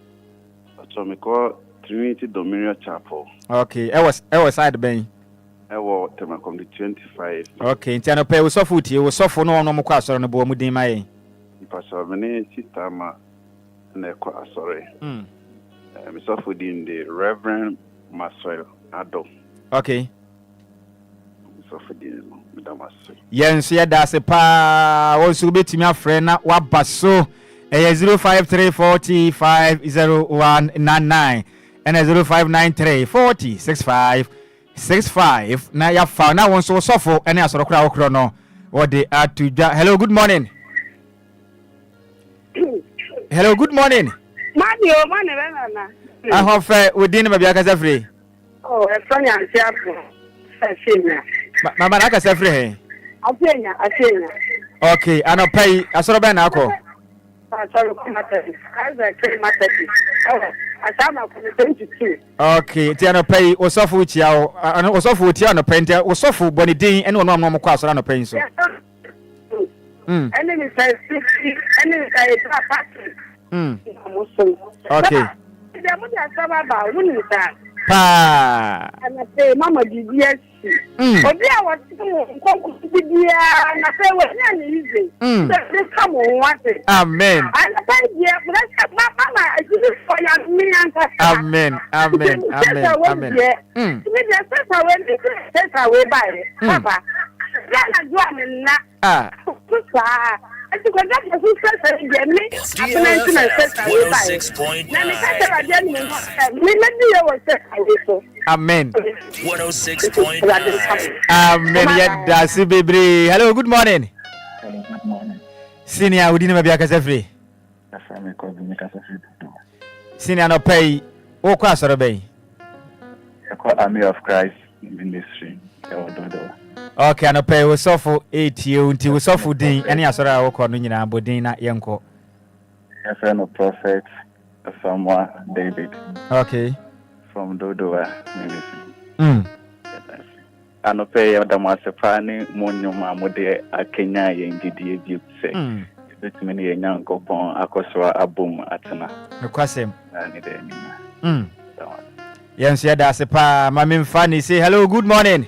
So me call Trinity Dominion Chapel. Okay, I was side ben. I was tema come to 25. Okay, Tiano pay was so foot you was so for no more class on the board with my. Pastor Mene Sitama and sorry. Mr. Foodin, the Reverend Maswell Ado. Okay. Mr. Foodin, Madam Maswell. Yes, yeah, that's a pa. Also, be to my friend, what basso. 053450199 and 0593406565. Now you found now one so suffer and as a crowd no what they are to. Hello, good morning. Hello, good morning. Money. I have within my biaka free. Oh, a funny answer. Mama, I can say free. Okay, and I'll pay a sort of an alcohol. Okay, Tiano pay was soft with you, and was off with Tiano painter, was soft for Bonnie Dean, and one more class on a pencil. Enemy says 60, enemy says okay. Pa. And I say, Mama, DBS. But there was easy. Come on, what it? Amen. And I said, yeah, Mama, I did it for me. Amen. Amen. Amen. Papa. I think that was who said Amen. 106.9. Amen. That's it, baby. Hello, good morning. Hello, good morning. Senior, we didn't make a free. Senior, no pay. What class are they? Army of Christ Ministry. Okay, no pay. We saw for 8 years until we saw for day. Any asora I work on in Aberdeen, Yanko. A friend of Prophet Samuel David. Okay. From Dodoa Ministry. And pay Damasapani, Monuma, Mode, a Kenya, and Didi, say. It's many young copon, Akoswa, Abum, Atana. No question. Yes, yeah, that's a pa. Mammy Fanny say hello, good morning.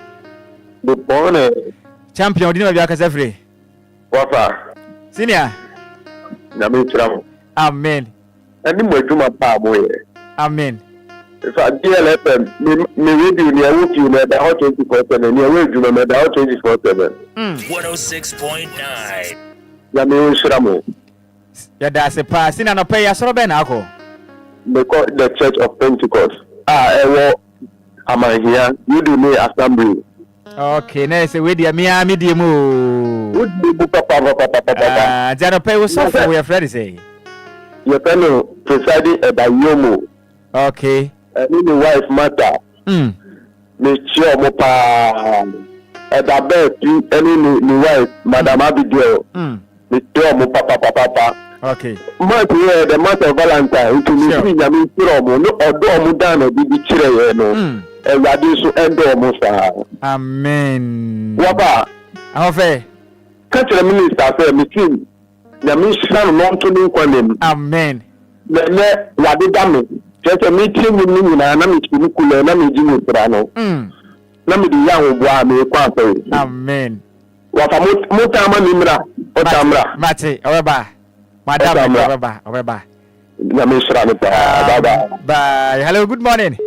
Good morning. Champion, dinner Biaka free. Papa. Senior. Namitram. Amen. And you do my boy. Amen. If I DLFM, me radio near what you made the hot 24/7, and you will do the 24/7. 106.9. Yami Shramu. Yeah, that's a pass in and a pay as Robin Alco. They call the Church of Pentecost. Am I here? You do me assembly. Okay, nice. We dear Miami Dimu. Would be Papa. Janope was so far. We are ready. Say your fellow presiding by Yomo. Okay. And the wife matter. Miss Mopa. At the best, any wife, Madam Abigail. Miss Papa. Okay. My dear, the matter of Valentine, to me, I mean, no, or Domudano, the Chile, no. And Radisu and Domusa. Amen. Waba. How fair? Catch the minister, fair, Miss Yamishan, non to new qualim. Amen. Let Wadidami. Just a meeting with me, and I'm in Kula, and I'm in Jimmy Brano. Let me the young boy, Amen. What a Mutama Nimra, Otamra. Mate, Oba. Madam Oba. Bye. Hello, good morning.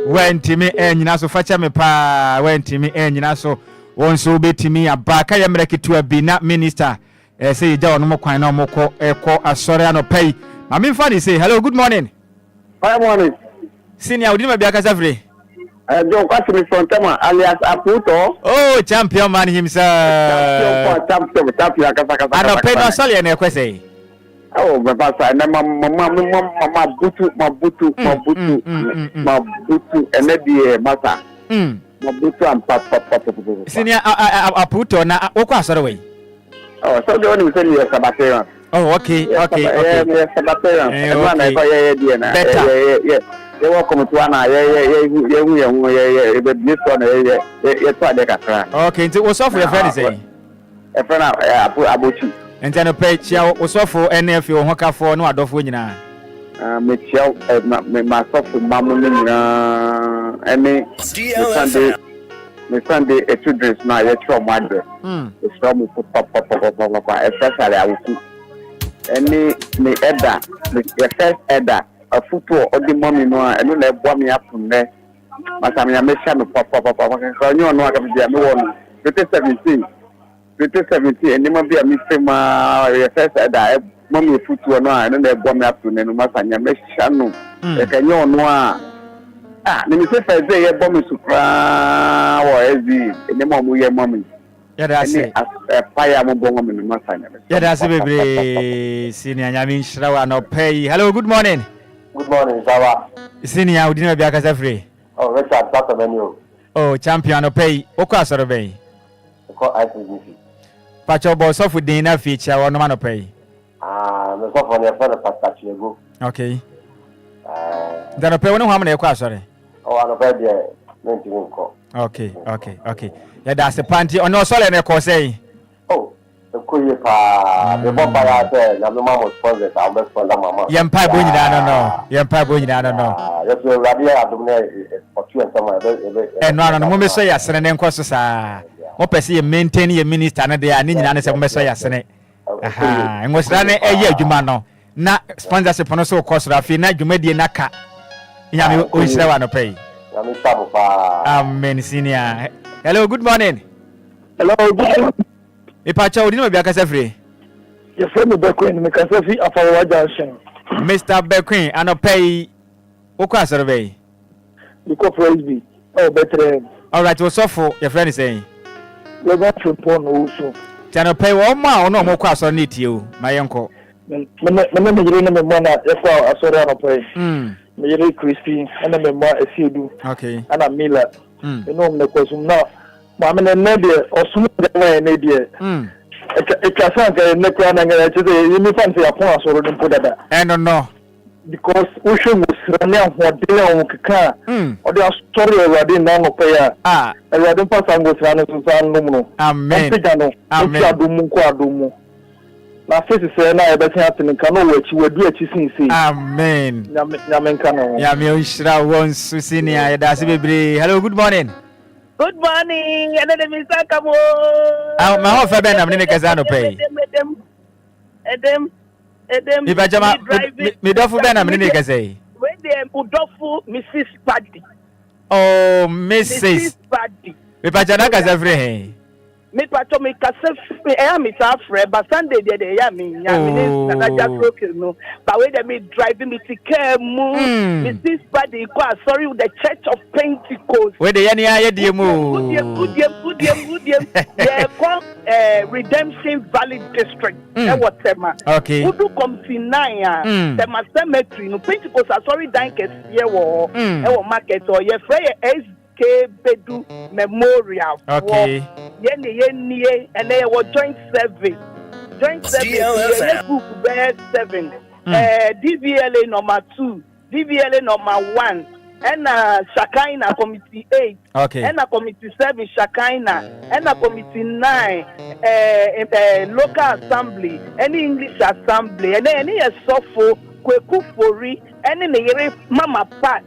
When Timmy and Naso Facha me pa, when Timmy and Naso won't so be to me a back. I am ready to be not minister. Say down no more coin no more call a sorry no pay. I mean funny say hello, good morning. Good morning. Senior, we didn't be a casafre. John Quattro from Tama alias Aputo. Oh, champion man himself. Champion. I don't pay no solely and a question. Oh, my pastor, and my butu, and maybe massa. My butu and papa. Senior, I put on a Oka away. Oh, so the only thing is Sabatarian. Oh, okay. Sabatarian. Yeah. You're welcome to Anna. Okay, it was off your friend say. A friend of Abuchi. And then a page was off for any of your hoka for no adolf winner. Michelle, myself, Mamma, any Sunday, a children's now, a from mother. It's from Papa, especially I will see any Edda, the first Edda. a photo or the mommy no and no bomb me up from there. But I mean, I may share no papa, you know, I can be a one. 17, and they might be a mistake. My first I mommy photo or no, and then they bomb me up to Nenumasa, may share no. Can you know? Let me say, if I say a bomb is supra or as the mom we are mommy. Yeah, that's it. A fire bomb in the Masana. Yeah, that's a baby. Senior, I mean, Shrawa no pay. Hello, good morning. Good morning, Zara. Senior, we didn't be a free. Oh, let's start the menu. Oh, champion no pay. Oka obey. Pacho boss off with dinner feature or no man pay. The soft on your friend of Pastachiego. Okay. Then a pay one how many sorry. Oh, I'm a bad Okay. Yeah, that's the panty on no solid echo say. Oh, the Kuipa, the Bombay there, the mom was sponsored. I'll best for the mama. Yampa Bunny, I don't know. Yampa Bunny, I don't know. Yes, you're Rabia for you and someone. And no, no, Mummy say yes, and then courses are. Open see maintain your minister and they are needing an answer, Messiah Senate. Aha, and was running a year, Jumano. Na sponsorship on so cost Rafina, you made the Naka. Yami, we should want to pay. Amen, senior. Hello, good morning. Hello, good morning. Ipacha, we didn't be a Casafri. Your friend Bequin, make a selfie of our junction. Mr. Bequin, and a pay. Oka survey. The corporate be. Oh, better. All right, what's awful, your friend is saying. We're going to report also. Can I pay 1 mile or no more class on it you, my uncle? My name is Mona, I saw that on pay. Mary Christine, and I'm a more as you do. Okay. And I'm Miller. You know, the question now. Mamma and Nadia, or soon Nadia. A Cassanka and Necron and you fancy a point or didn't put that. I don't know. Because Ocean was running what they on car. Or they are story already now pay. And I don't pass on with Rano. Amen. Amen. Na face say na e beti happen kan no wachi wadu achi sinsi. Amen. Nyamen kan no. Ya me onshira won su senior ya da se bebre. Hello, good morning. Good morning. And then Mr. Kamo. My whole fa ben am ne kasa no pay. Edem. Iba jama me dofu ben am ne kasa. When they udofu Mrs. Paddy. Oh, Mrs. Paddy. Iba jana kasa free. Me pato me kase me safre but Sunday dey ya me na just broke no but when they driving me to mu me this body go sorry with the Church of Pentecost where the ya dey mu good yeah call Redemption Valley District whatever okay who do come to 9 the cemetery no Pentecost sorry dank here wo market or ye free Bedu Memorial. Okay. Yenny, and they were joint service. Book bear 7. DVLA number 2, DVLA number 1, and Shakaina Committee 8. Okay. And Committee 7 Shakaina, and Committee 9 local assembly, any English assembly, and any Sofo, Kwekufori, and in the Mama Pat,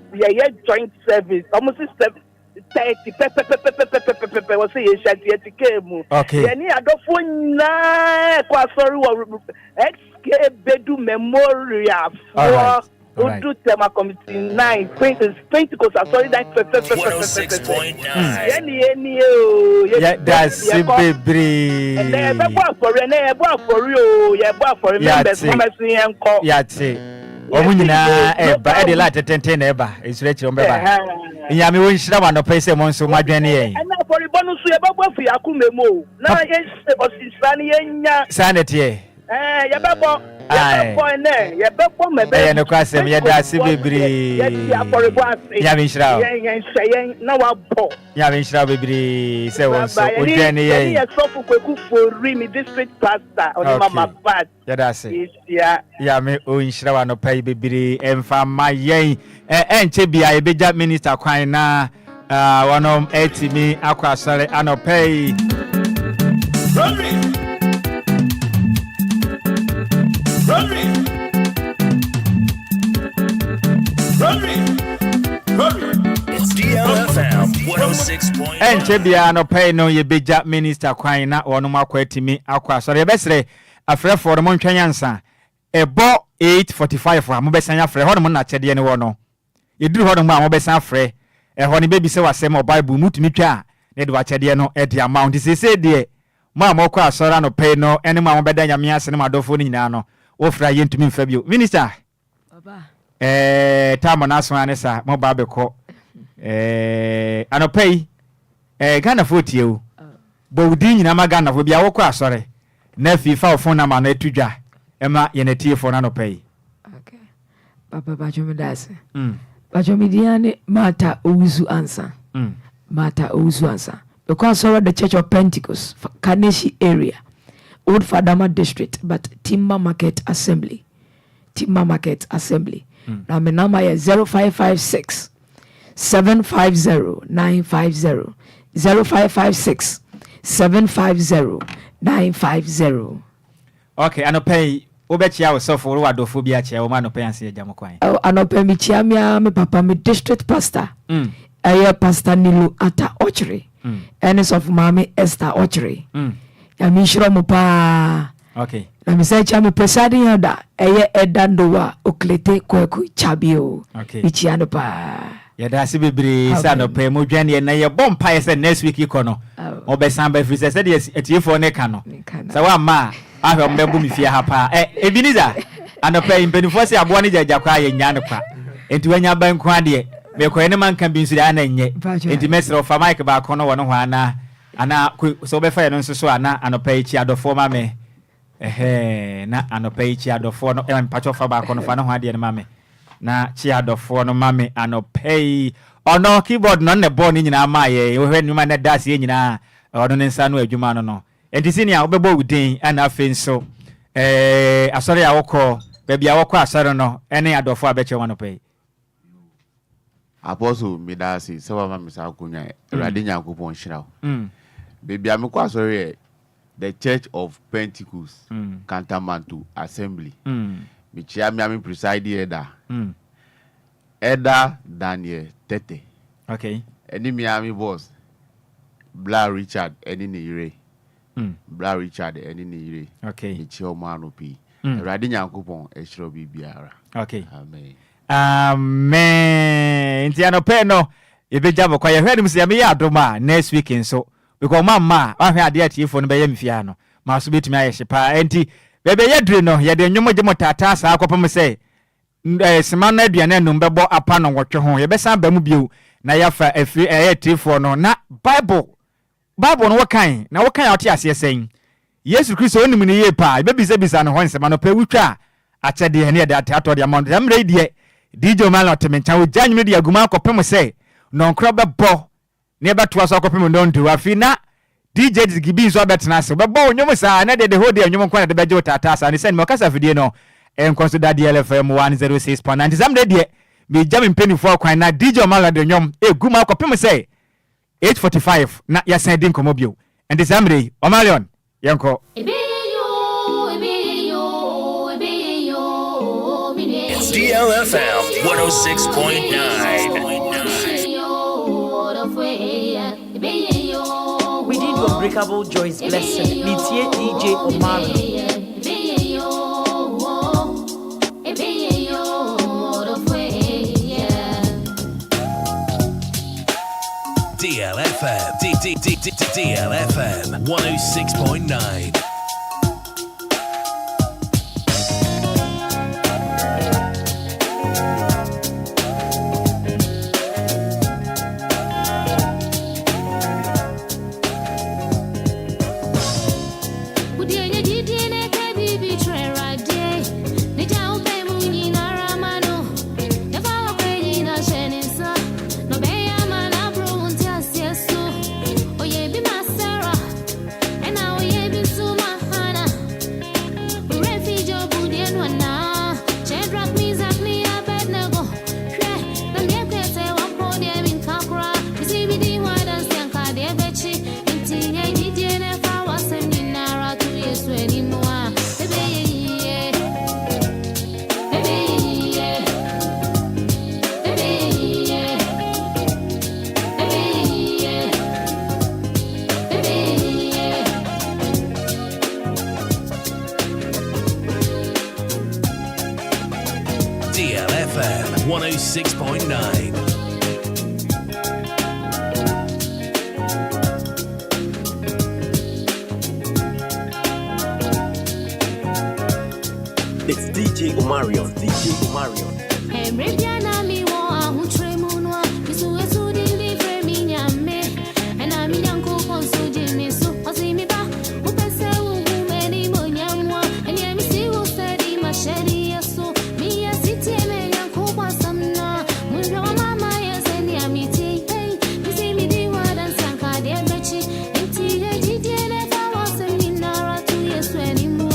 joint service, almost 30 was say shanty came. Okay. Yani adofo na kwa sorry XK Bedu Memorial for Udu Tema Committee 9 Pentecost sorry that 106.9. Yeah, that's baby. And they for you members come yeah. Omunyina eba e de la tenten eba isrechi ombeba nyame won hira wa no pese mo nso madwene ye na for bonu so ye babo afi akumemo na ye osisani ye nya sanete ye ye babo ye babo mebe ye no kwasem ye da se bebiri nyame hira ye na wa bo nyame hira bebiri se won so odwene ye ye sofu kweku for me district pastor on mama bad ya da se ya me o nhira wa no pai bebiri emfa mayen enche bia e beja minister kwan na wonom etimi akwasare anopai It's DLFM 106.9. enche bia anopai no ye beja minister kwan na wonom akwatimi akwasare besre afrefo mo ntwanyansa ebo 8:45 a mo besan afre ho no na chede ne wo no eduru ho no ma mo besan afre ho ne bebi se wasem o bible mutumi twa ne de wa chede no e de amount se de ma mo kwa asora no pay no ene ma mo beda nyame ase ne madofo ni nyina no wo fra ye ntumi mfa bio minister baba tamo na so ane sa mo ba be ko anopay Ghana fotie o bo udi nyina ma Ghana fo bia wo kwa asore na fifa ofon na ma na etudwa ema ye na tie fo na no pay okay papa bajo midiane mata ouzu ansa mata ouzu ansa because of the Church of Pentecost Kaneshi area Old Fadama district but Timber Market Assembly na me number is 0556 750 950 0556 750 950. Okay, anopay obechia osofo ro wadofo bia chia o ma anopay anse ejamo kwan. Anopay mi chia me papa mi district pastor. Aye pastor Nilu ata Ochre. Enes of Mami Esther Ochre. Ya mi shiro mo pa. Okay. Na mi say chia me presiding elder aye edandowa oklete kweku chabio. Okay. Mi chia no pa. Yada si bebre sa no pe mo dwane na ye bom pa se next week ikono obesan ba free se de etiefo ne ka no sa wa ma ahwe mbembu mi fie ha pa ebiniza anope impenifo se abo ne jaja kwa ye nya ne kwa enti wanya ban kwa de me ko ene man kan bi nsu da na nye enti mesre of mic ba kono wo no ho ana so be fa ye no nso so ana anope ichi adofo ma me na anope ichi adofo no e mpacho fa ba kono fa no ho ade ne ma me na chiadofo no mame anopay ono keyboard no ne ball ni nyina ma ye we hwenu ma na dase nyina ono ne nsa no adwuma no enti senior obebo udin ana afenso asori awoko baby awoko asori no ene adofo abeche wanopay apostle midasi se wa mame sa akunya rade nyakopon hirawo baby amekwa asori the Church of Pentecost Kantamantu Assembly Michia miami preside Eda. Eda Daniel Tete. Okay. Any Miami boss. Bla Richard any Nhyire. Bla Richard any Nhyire. Okay. Michio manu pi. Radinya kupon eshro bibiara. Okay. Amen. Amen. Intiano peno. Ibejabo kwa ye hwede msi ya adoma next week so. Because mama ahwe ade atiefo no be yemfia no. Ma so betumi aye hyepa. Enti bebe yedre no ye de nwomo gemo tata sa akopom se semana aduane no mbebo apa no wotwe ho ye besa ba mu bio na yafa afri atiefo no na bible no wokan na wokan ya ote ase sen Yesu Kristo onim ni ye pa be bisa no ho nsema no pa wutwa achede ne de atato de amount am redie DJ Malo temencha wo janyu de aguma akopem se no nkro bebo ne beto aso akopem no ndu afi na DJ Gibi so betena ase bebo onyom sa na de hold onyom kwa de beje tata sa ne sen me okasa fidie no consider DLFM 106.9 zamde de me jam mpeni kwan na DJ Malo de onyom eguma akopem se 8:45 na ya sen din komobio and zamde Omalion yanko It's DLFM 106.9. We did Unbreakable Joy's Blessing. Metie DJ Omari. DLFM. DLFM 106.9. Sarah, and now we have been so much. 106.9. It's DJ Omarion. Hey, Riviana, me wa who tremunwa. Misu esu di frame nyame. And I'm young couple so Jimmy so me ba. Who pese who many monyamwa. And yeah, me see who said he machete so. Me a city me young couple samna. Munro mama yes and yeah me tea. Hey, me see me di word and sanka de bechi. And tea GD never was a minara 2 years anymore.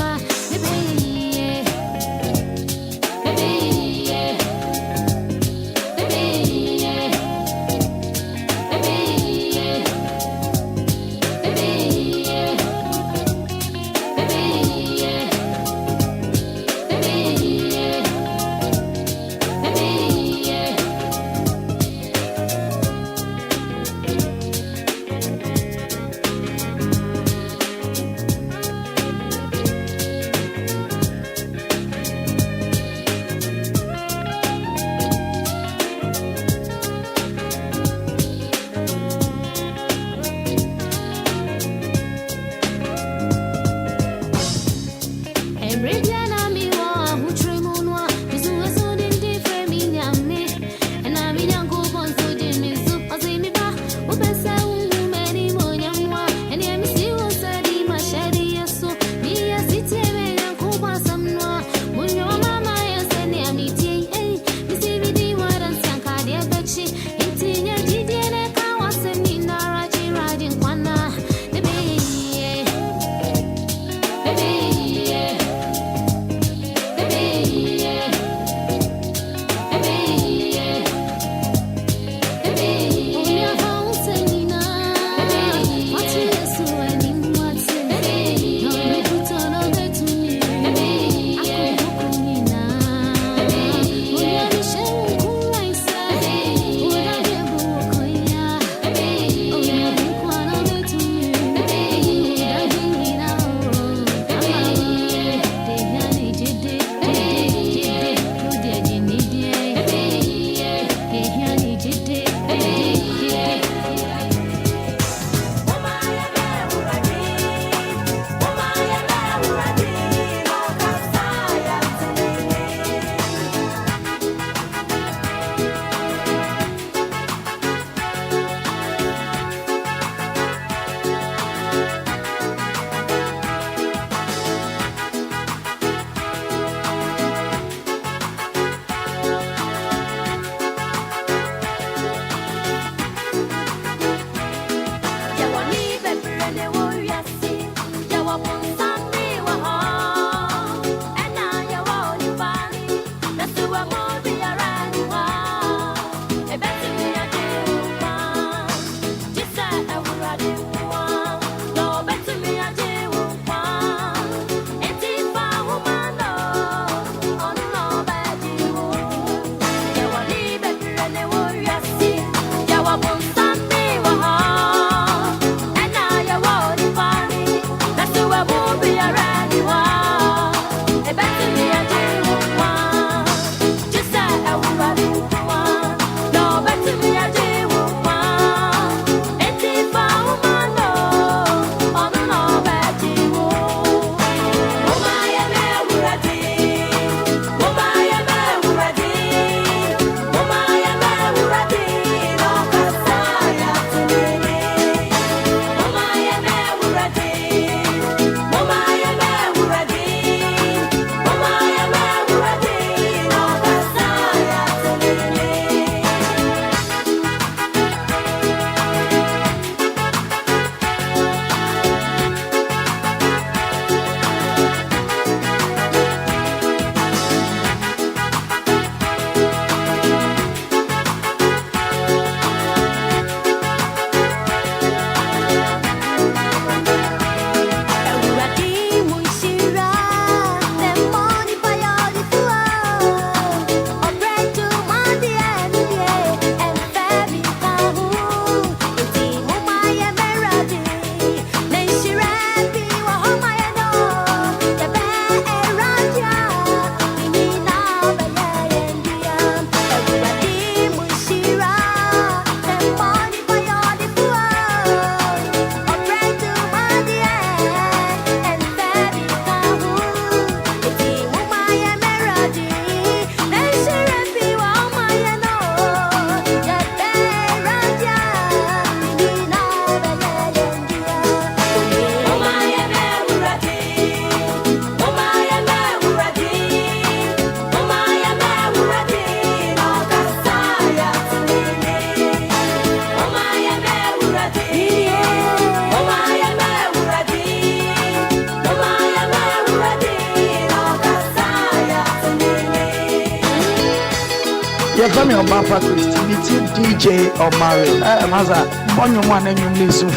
From your Bapa Christianity, DJ Omari. Maza, on your one and you listen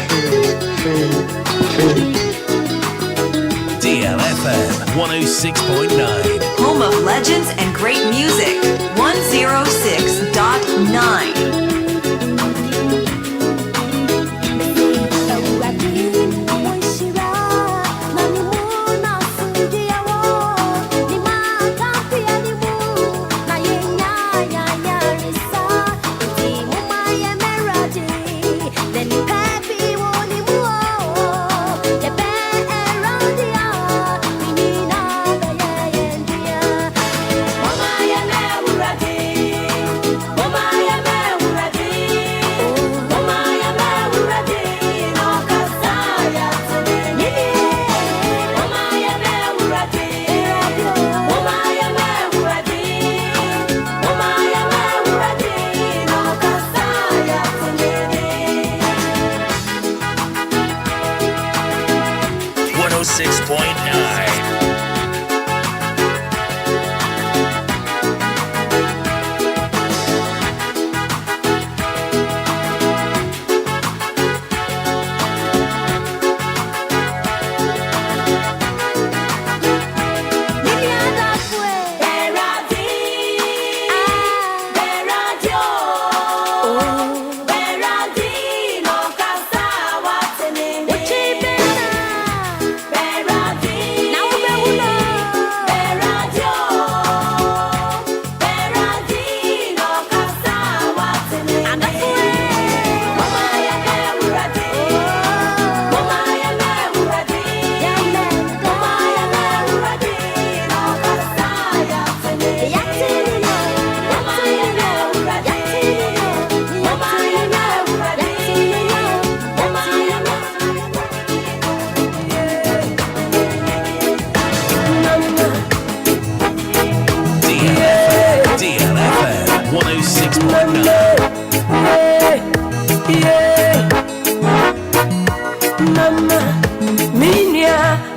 DLFM 106.9. Home of legends and great music. 106.9.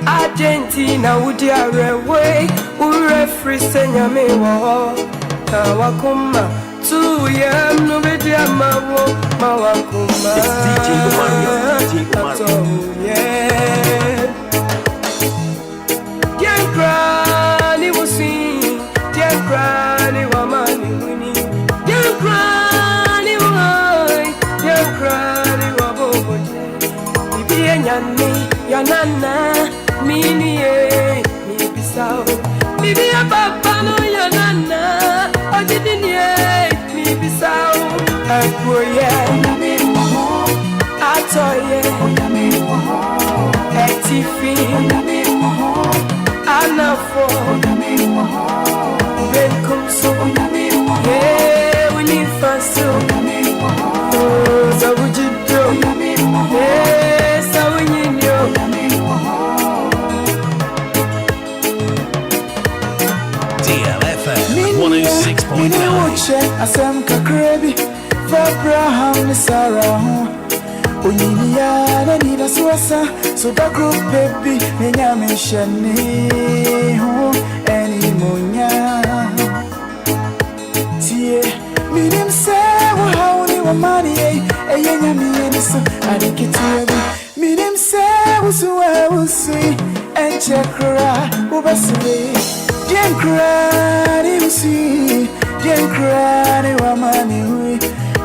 Argentina would your way, Urefri Senyame Waho, Kawakuma, 2 years, no bedia mawo, Mawakuma. It's DJ Omarion. Dear Granny was seen, dear Granny Wamani winning, dear Granny Wai, dear Granny Wabo, Ibianyani, Yanana. Mini mi bisao bibi papa no yanana ojidini mi bisao akoye atoye etifi anafo benkumso yeah we need faso zawujido yeah sawinyo DLFM 106.9. Asam Kakrebi, Fabraham Nisara. Uninia, Nida Swasa, so the group baby, Menyamishani, any monya. Tie, Midim say, how you were money, a young man, so I think it's Midim say, was who I will see, and Chakra, Ubasi. Jen Crani Usi, Jen Crani Wamani,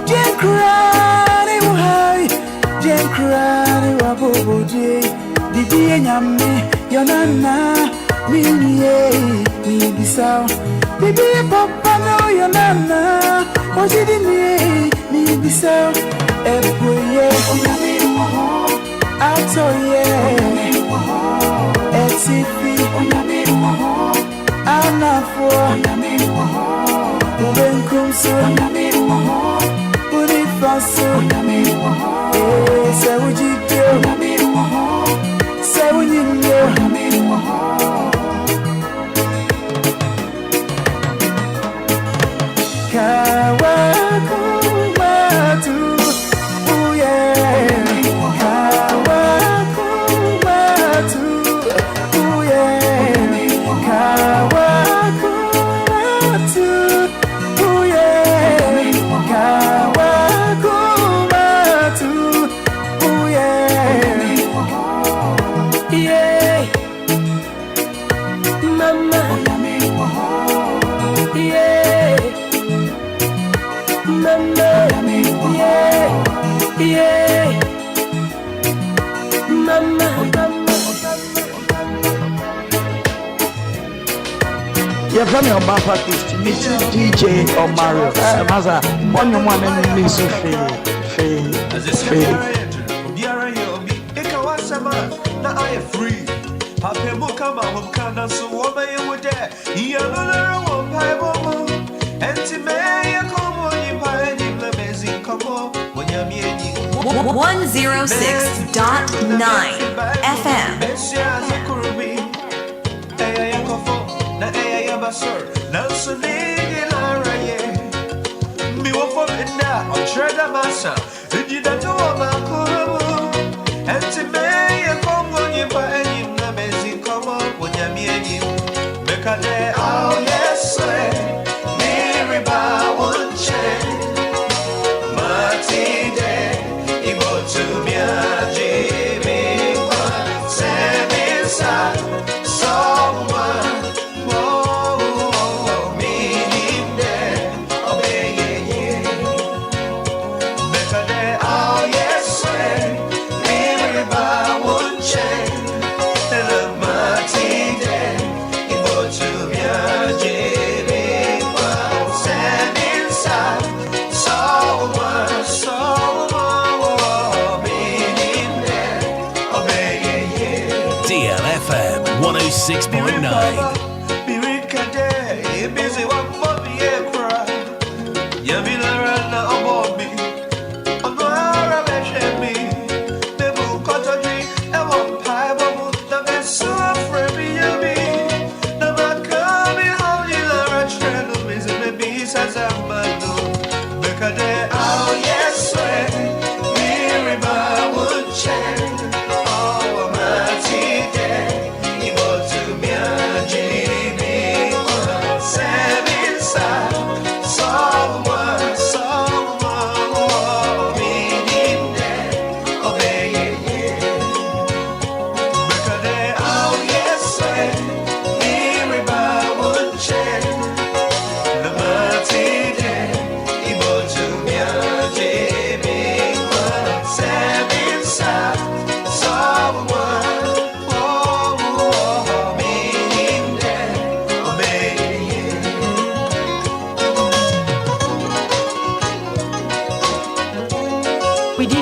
Jen Crani Wahai, Jen Crani Waboboje, Bibi Yami, Yonana, Mini, Mi Bisao, Bibi Papa no Yonana, Ojidini, Mi Bisao, Epoye, Atoye, Etifi, Anafo, Ubenkumso, Unifaso, Sewujito, Sewunyinyo, Kawakumatu, Uye, Kawakumatu, Uye, Kawakumatu, Uye, You're from your bumper artist, Mr. DJ Omari. Maza, on your one and you so fair. Now I am free. Papa Mukama Mukana, so what may you would there? You are no Bible. And to me, come on, you pay the amazing come on when you're me. 106.9 FM. Oh yes, Nhyiraba won't change. Matide, ibo to me Jimmy, Samisa, someone, me him there, obey ye. Oh yes, Nhyiraba won't change. DLFM 106.9.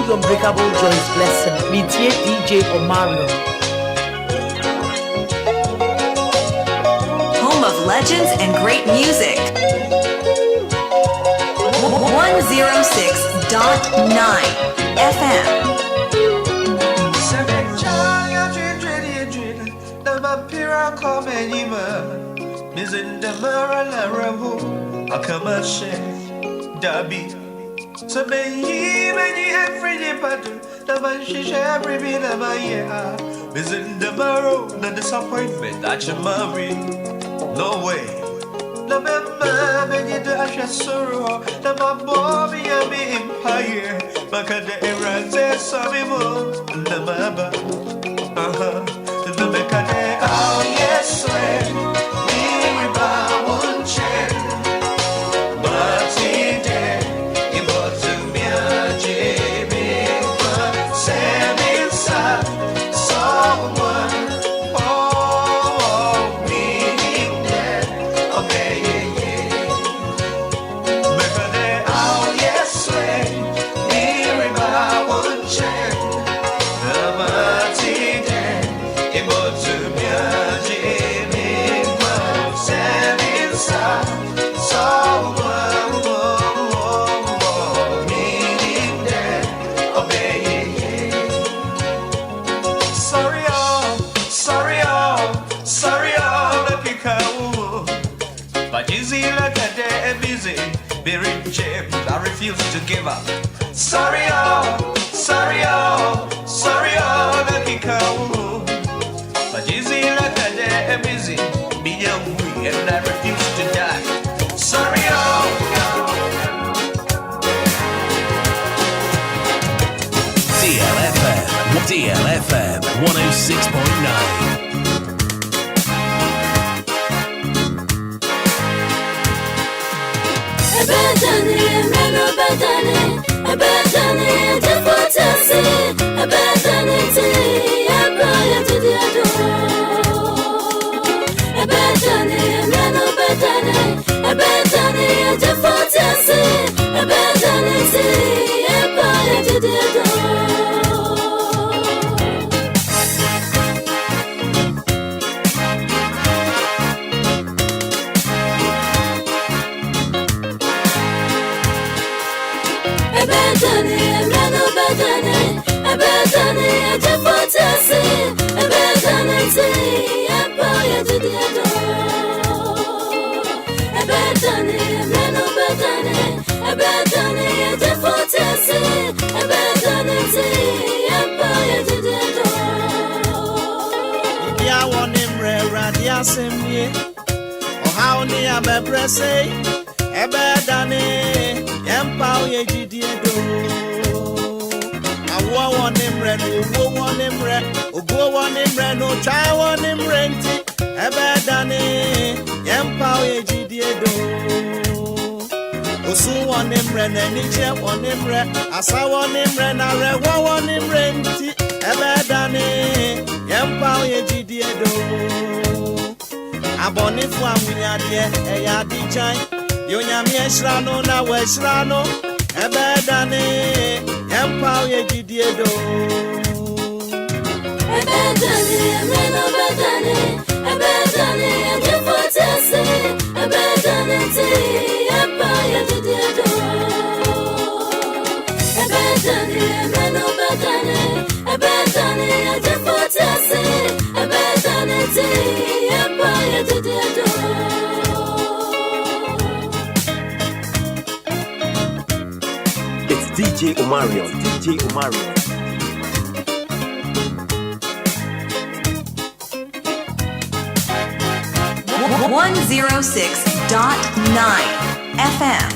Unbreakable Joy's blessing. Meet DJ Omari. Home of legends and great music. 106.9 FM. So many every day, but the man she every bit of my year. Visit the barrow, the disappointment that you marry. No way. The member, many dash a sorrow. The Bobby and me empire. But at the era, there's some more. The member, the mechanic. Oh, yes, sir. Nhyiraba won't change. But he did. I refuse to give up. Sorry, the kikau. But easy like a day, busy, be young, and I refuse to die. Sorry, DLFM 106.9. Abandoned, It's DJ Omarion, DJ Omarion. .9 FM.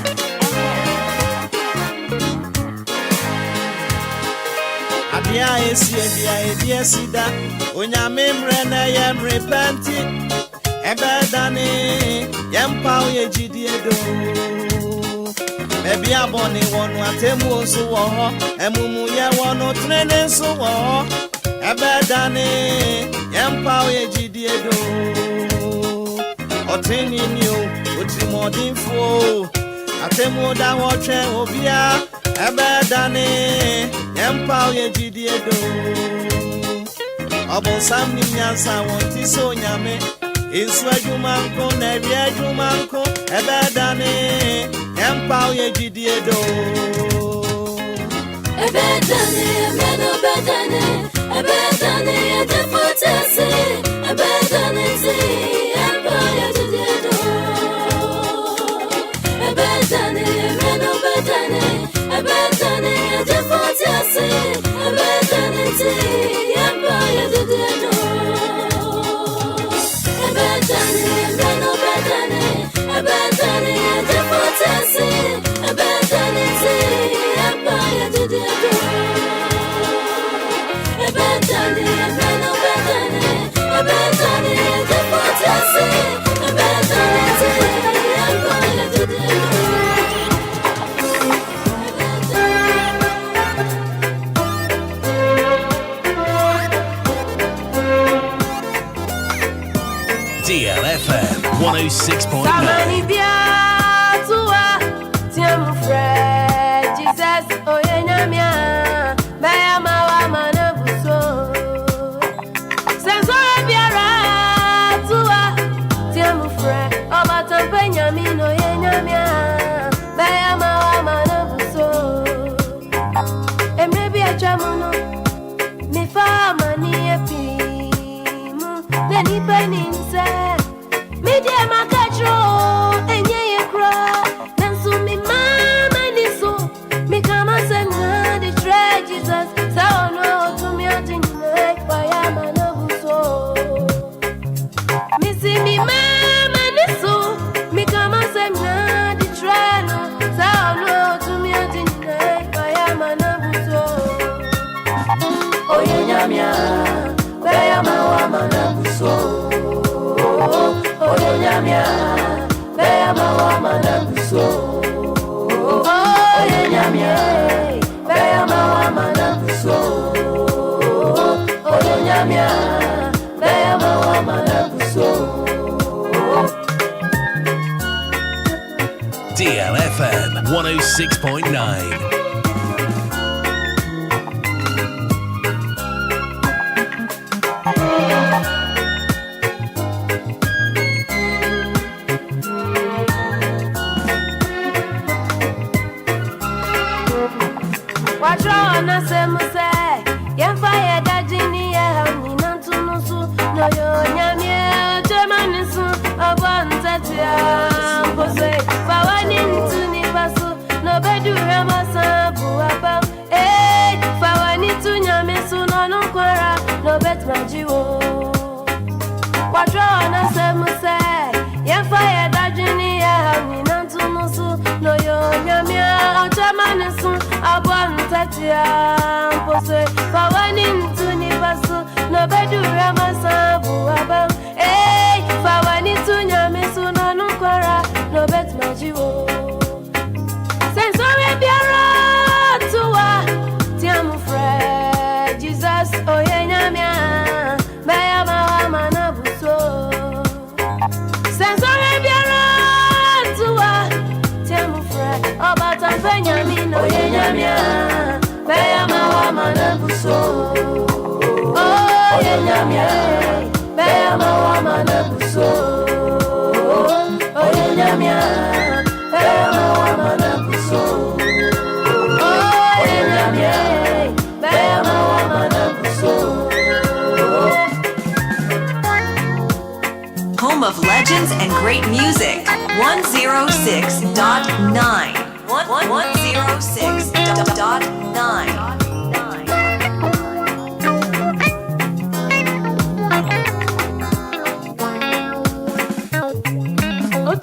Abia sida onyame mre na ye repenti ebedane yempa ye jidiedo ebi abone wonu atemu oso wo ho emumu ye wonu trene so wo ho ebedane yempa ye jidiedo otini ni o otimodinfo atemu da wo twe obia ebedane yempa ye jidiedo Obo Sammy nyansa wonti so nyame Insu adwumanko na wi adwumanko ebedane empa ye jidiedo ebedane meno bedane ebedane defotese ebedane ti empa ye jidiedo ebedane meno bedane ebedane defotese ebedane ti empa ye jidiedo ebedane meno bedane ebedane defotese ebedane ti empa ye jidiedo ebedane meno bedane ebedane defotese ebedane ti empa ye jidiedo DLFM 106.9. Samani biatua, tiamu fred, Jesus, oyenyamia, baya mawa manabuso. Sensora biara tua, tiamu fred, obatampe nyamino oyenyamia, baya mawa manabuso. Emrebi achamuno, mifama ni epimu, neni peninse. Media makatro enye yekra nansu mi mama niso mi kama sena the try Jesus sa ono to me atinne fire manabuso mi si mi mama niso mi kama sena the try no sa ono to me atinne fire manabuso oye nyamia fire mawa manabuso Nyamia nyamia baya mawa manabuso DLFM 106.9. Wajona semuse yemfaya dajini ya hamni nantunusu no yo nyamie jemanisu abantatia pose fawani ntuni basu no bedu ramasa buaba fawani tunyamisu no nkwara no bet majiwo Wajona semuse yemfaya dajini ya hamni nantunusu no yo nyamie jemanisu Abantatia pose fawani ntuni basu no bedu ramasa buaba fawani tunyamisu no nkwara no bet majiwo Sensore biara tuwa tiamu fre Jesus oye nyamia baya mawa manabuso Sensore biara tuwa tiamu fre obata fenyami oye nyamia baya mawa manabuso oye nyamia baya mawa manabuso oye nyamia baya mawa manabuso oye nyamia baya mawa manabuso Home of legends and great music. 106.9. 106.9. Oh,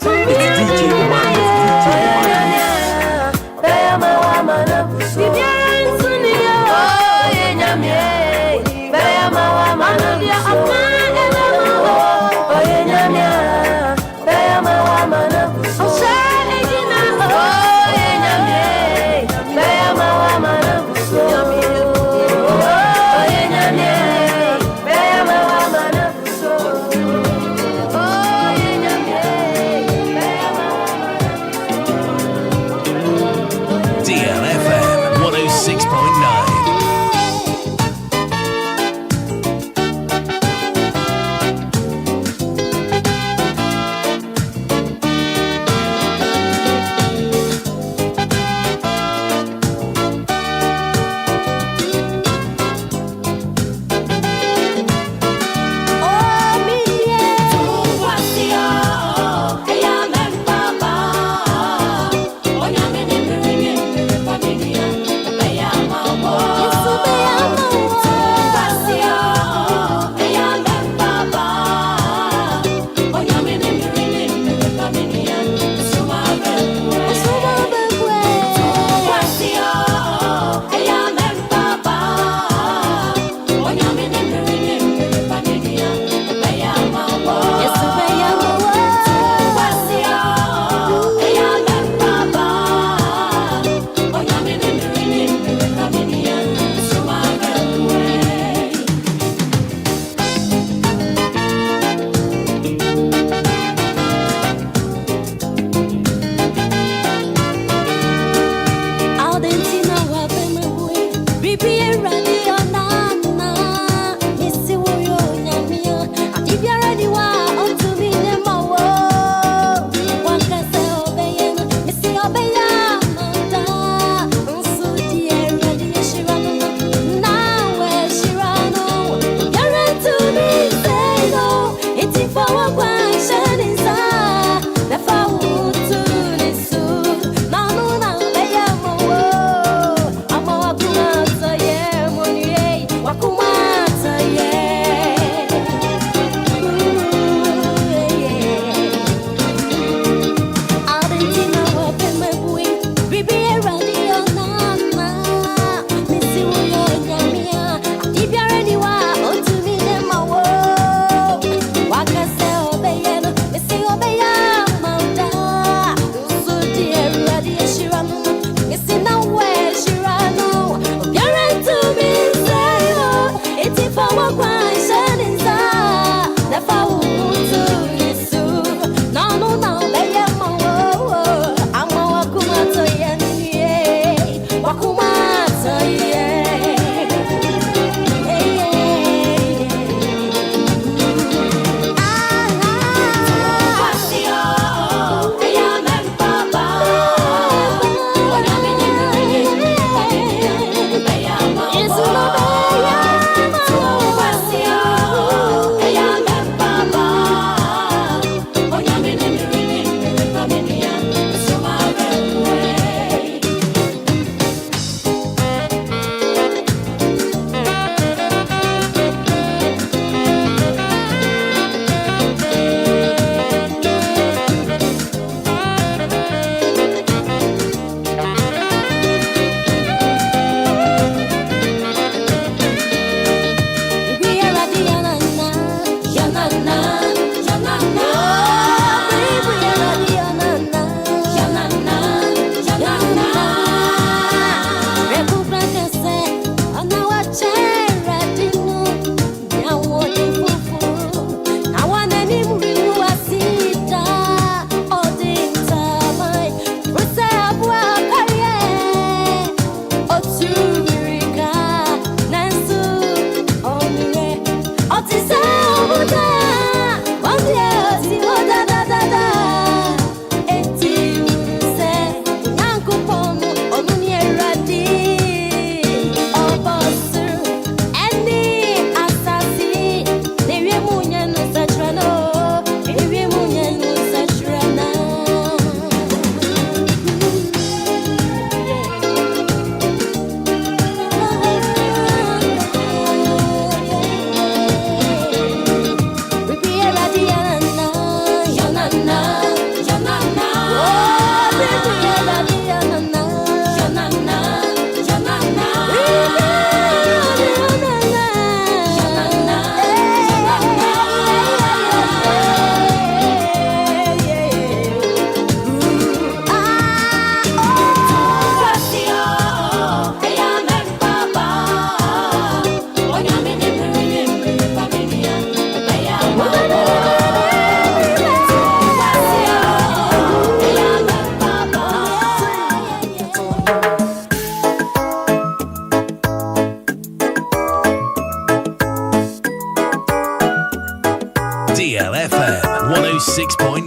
DLFM 106.9.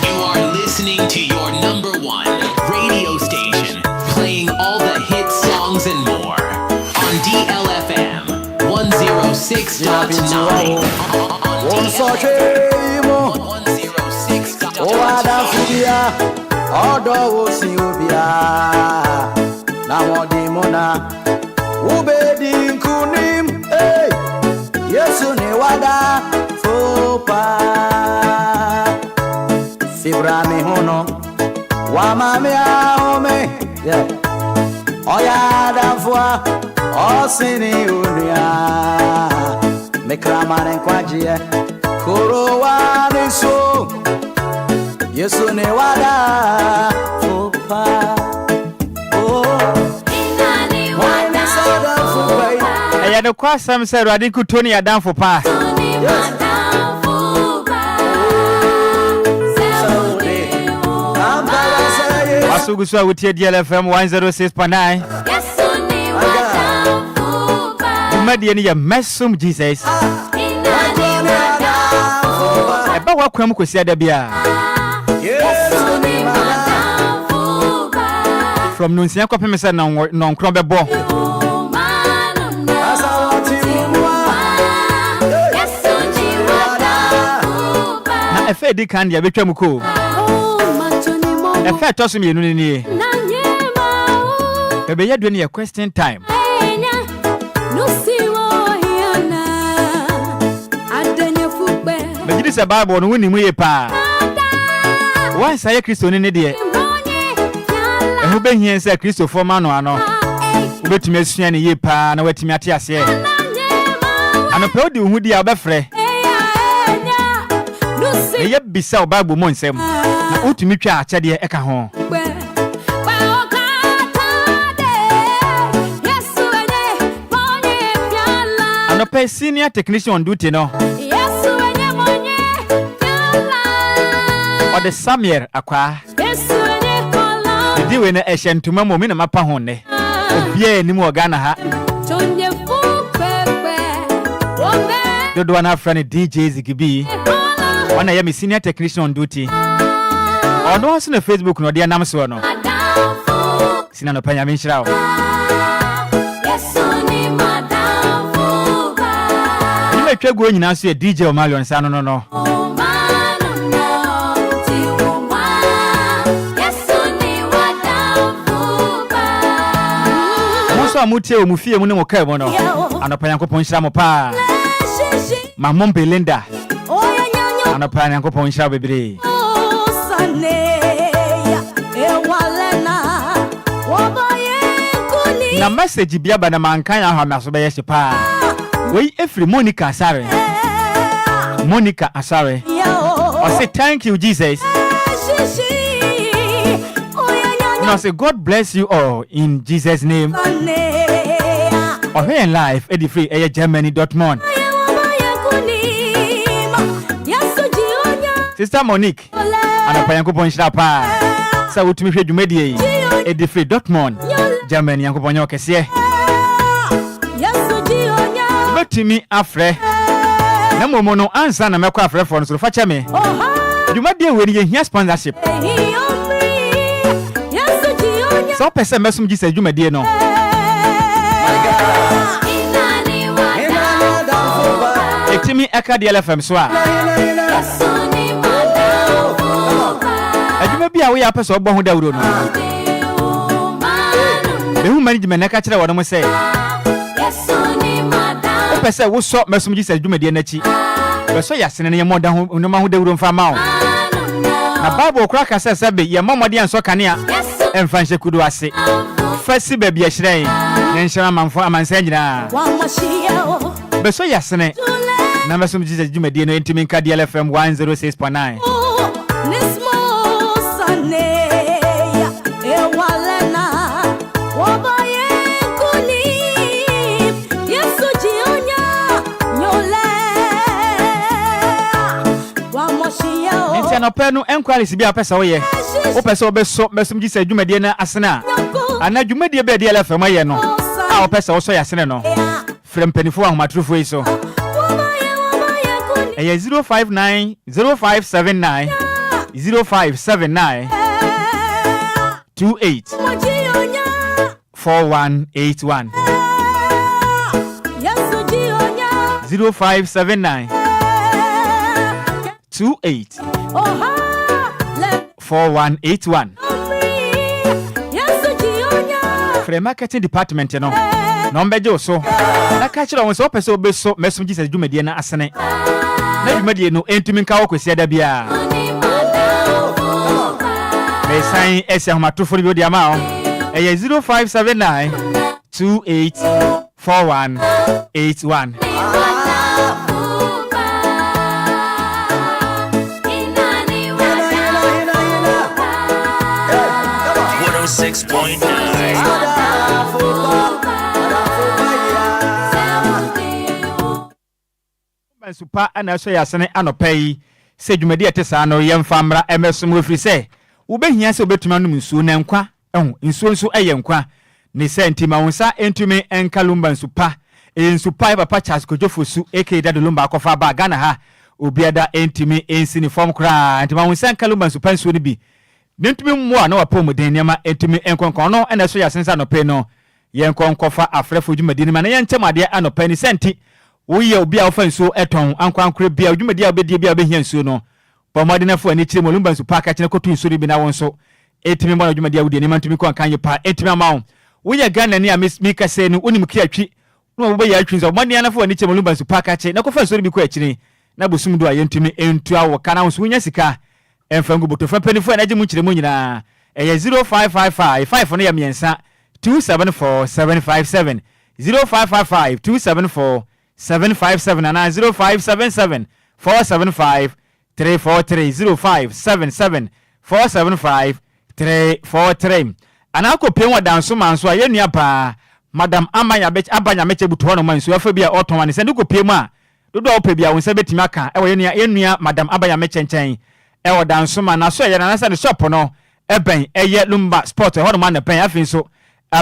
You are listening to your number one radio station, playing all the hit songs and more on DLFM 106.9. On DLFM 106.9. Fibra mi hono wa mami ahome yeah oya danfua osini unia mekramane kwajie korowa niso yesu ne wada fopa oh inani wada fopa eya de kwasam se Awurade kutoni ya danfo pa Asugusu awutie DLFM 106.9. Umadi ni ya Mesom Jesus. Eba wa kwam kwesi adabia. From nunsia kwa pemesa na nkron bebo. Na efe di kan ya betwa muko. Efe tosu mi enu ni. Ebe ya dweni ya question time. Megidi se Bible no woni mu ye pa. Wan sa ye Kristo ni de. Ehu be hien se Kristo forma no ano. Ubetumi asua ni ye pa na watimi ate ase. Anope odi hu di abefre. Eye bisa o Bible mo nsem. Na utumi twa achade eka ho. Anope senior technician on duty no. Ode Samuel akwa. Di we na ehentuma mo mi na mapa ho ne. Obia ni mu Ghana ha. Dodo na friend DJ Zigibi. Wana ya mi senior technician on duty. Ono aso na Facebook no de anam so no. Sina no panya mi nhyira. Ni metwa go nyina so DJ Omalion sa no. Amutie omufie mu ne mo kai mo no anopa yankopon hyira mo pa mamom Belinda anopa yankopon hyira bebre na message bia ba na mankan ya ha maso be yeshi pa we every Monica Asare I say thank you Jesus. Now say God bless you all in Jesus name. Or here in life, Eddie Free, Germany, Dortmund. Sister Monique, and a Payanko Ponchapa. So, what me hear you mediate Eddie Free, Dortmund, Germany, and Coponyo Kessie. But to me, Afre, na momo no ansa na mekwa afrefo no so fa che me dwumadie we ni hia sponsorship so pese Mesom Jesus dwumadie no etimi eka DLFM so a adwuma bia we ya pese obo ho dawuro no behu management na ka kire wo no mo say pese wo so Mesom Jesus dwumadie na chi beso yasene ne yemoda ho no ma ho dawuro mfa ma wo na Bible kura ka se be ye momode anso kanea emfa nhye kudu ase fasi ba bia hyiren ne nhyira manfo amansa nyina beso yasene na Mesom Jesus dwumadie no entimi nka DLFM 106.9 no penu Enquiries bia pesa wo ye wo pesa obeso Mesom Jesus dwumadie na asena ana dwumadie be DLFM aye no a wo pesa wo so yasene no frem penifo ahomatrofo yi so 059 0579 0579 28 4181 0579 28 4181 Free marketing department no nombeje so na ka kire won so pese obeso Mesom Jesus dwumadie na asene na dwumadie no entumi nka wo kwesi ada bia mesan ese homatofo bi odi ama o 0579 28 4181 Super ana so yasene anopai se dwumadi etesa no yemfa mra Mesom refri se wo behia se obetuma no nsuo na nkwa nsuo nso eye nkwa ne se ntima wonsa entumi enka Lumba nsupa nsupa papa Charles Kojofosu aka Dad Lumba akofa ba Ghana ha obiada entumi ensini form kra ntima wonsa enka Lumba nsupa nsuo ni bi nentumi mmoa na wapom den niam entumi enkonkon no ena so yasensa no pe no yenkonkofa afrefo dwumadi ni ma na yentem ade anopa ni senti wo ye obi a ofa nsuo eton ankwankre bia dwumadi a obedie bia obehia nsuo no pomade na fo ani kire Lumba nsupa ka kire kotu nsuo bi na wonso etimi mo na dwumadi a wodi ni mantumi ko ankan ye pa etimi amawo wo ye Ghana ni a mika se ni onim ki atwi no wo be ya atwi nso mo ne na fo ani kire Lumba nsupa ka kire na kofa nsuo bi ko akire na bosum do a yentumi entu awo kana wonso wonya sika emfangu botofa penifo na gimu kire mu nyina 0555 5 no ya miensa 274757 0555 274 757 and 0577 475 343 0577 475 343 anako penwa danso manso a yenua pa madam abanya meche buto no manso afa bia oton ne sende ko pemu a dodo opa bia wonsa betimi aka e wo yenua madam abanya meche nchen e wo danso ma na so ye na ne shop no eben eye Lumba sport ho no ma na pen afin so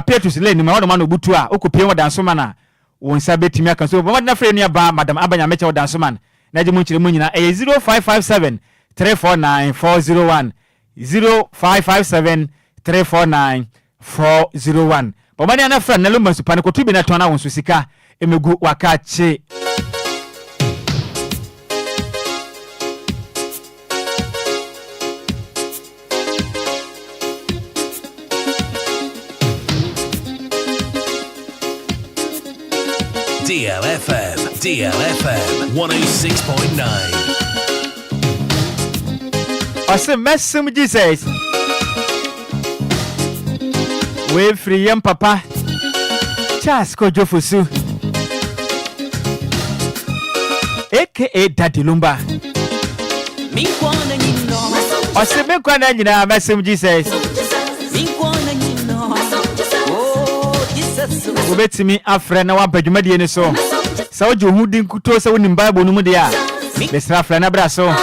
Petrus lane ma ho no ma no butu a okopie wo danso ma na wonsa betimi aka so bo na frɛ nua ba madam abanya meche wo danso man na je mu nkire mu nyina 0557 349 401 0557 349 401 Bomani ana frɛ na Lumba nsupa ne kotu bi na tona wonso sika emegu wakache DLFM 106.9 Ose Mesom Jesus we free yam papa Charles Kojofosu aka Daddy Lumba Ose me kwana nyina Mesom Jesus Ubetimi afre na wabadwumadie ne so sa ojo hudi nkuto sa wonim Bible no mu de a besra afre na bra so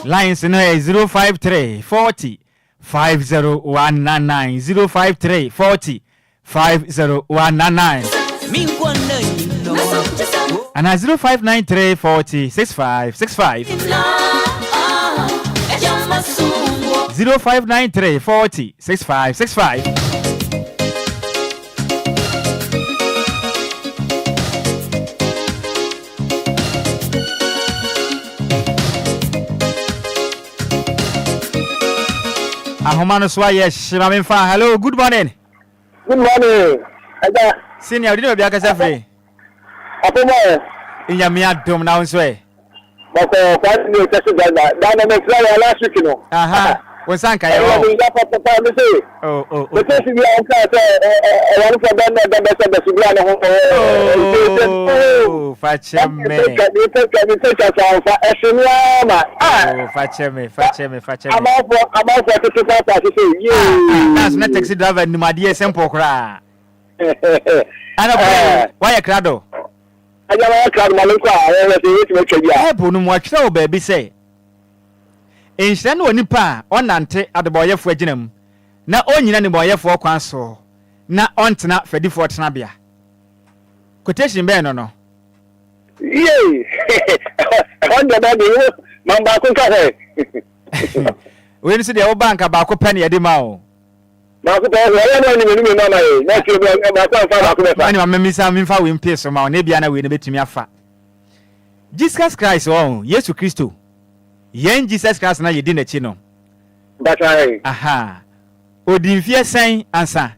lines no 053 40 50199 053 40 50199 And 0593 40 65 65. 0593 40 65 65. Ahomano Swaya Shimaminfa. Hello, good morning. Good morning. Senior, did you be a cafe? In your mere dome now, swear. Last week, aha. Was Sanka? That's not taxi driver, my dear Sempo cry. Why a crado? I don't baby say. Instead of nipa on ante at the boy of Reginum. Na only any boy for Quanso. Na aunt na Freddy for Snabia. Quotation Ben or no? Yay! On the body, Mamba Kunka. When you see the old bank about Penny at the mouth. I'm in peace or my Nebiana will be to me afa. Jesus Christ, oh, yes, to Christo. Yen Jesus Christ, now you didn't chino. That's right. Aha. O di fear saying answer.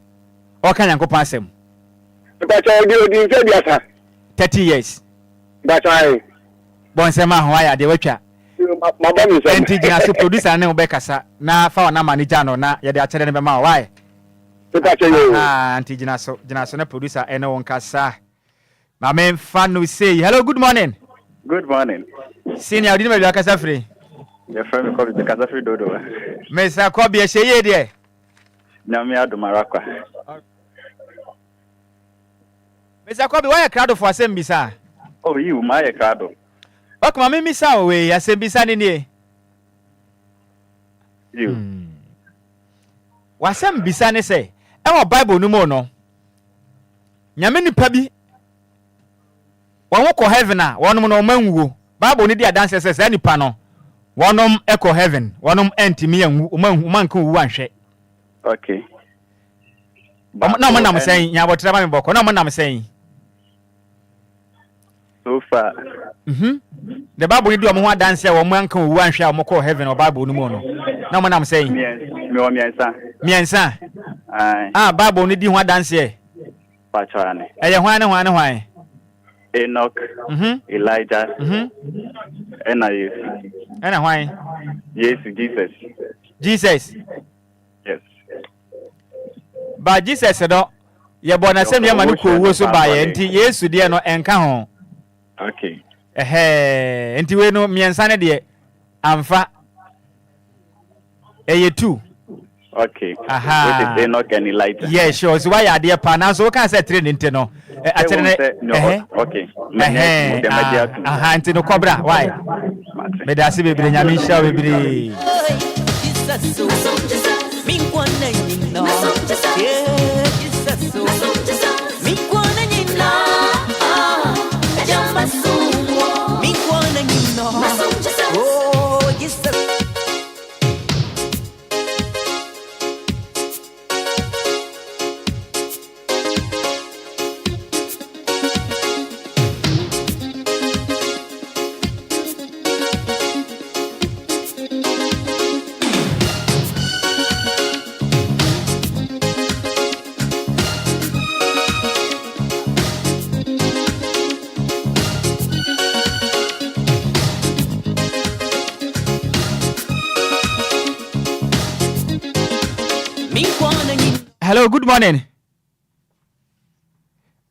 Or can you pass him? But I do 30 years. That's right. Bonsema, why they watch ya? My body is anti producer and Becasa. Na found a manijano, na ya de attendant by my why. Anti Janaso producer and no one casa. My main fan will say, hello, good morning. Good morning. Senior, didn't make a casa free. Your friend called the casa free dodo. Mesa Kobi, a shade there. Namia do Maracua. Mesa Kobi, why a crowd of assembly, sir? Oh, you, my crowd. Oh, come on, Miss Away, I said, be standing here. You. Was some Bisane say? Our Bible no more, no. Yamini Pabi. One walk heaven, one no man. Bible need their dancers any panel. One echo heaven, one empty me and woman who one shake. Okay. No man, I'm saying, ya what I'm about. No man, I'm saying. So far. The Bible need one dance or man who one shall moko heaven or Bible no more. No man, I'm saying. Miensa. Bible need one dance here. Pachane. Why? Enoch, Elijah, and why? Yes, Jesus. Jesus. Yes. But Jesus said, "You're born as a man who was so by anti yes, dear no encounter." Okay. Anti we no me and Sandy, Amfa. Two. Okay. Aha. With Enoch and Elijah. Yeah, sure. So why are dear partners? So can say training to no. Okay. Anti no cobra. Why? Me da si bebre nyami sha bebre. Hello, good morning.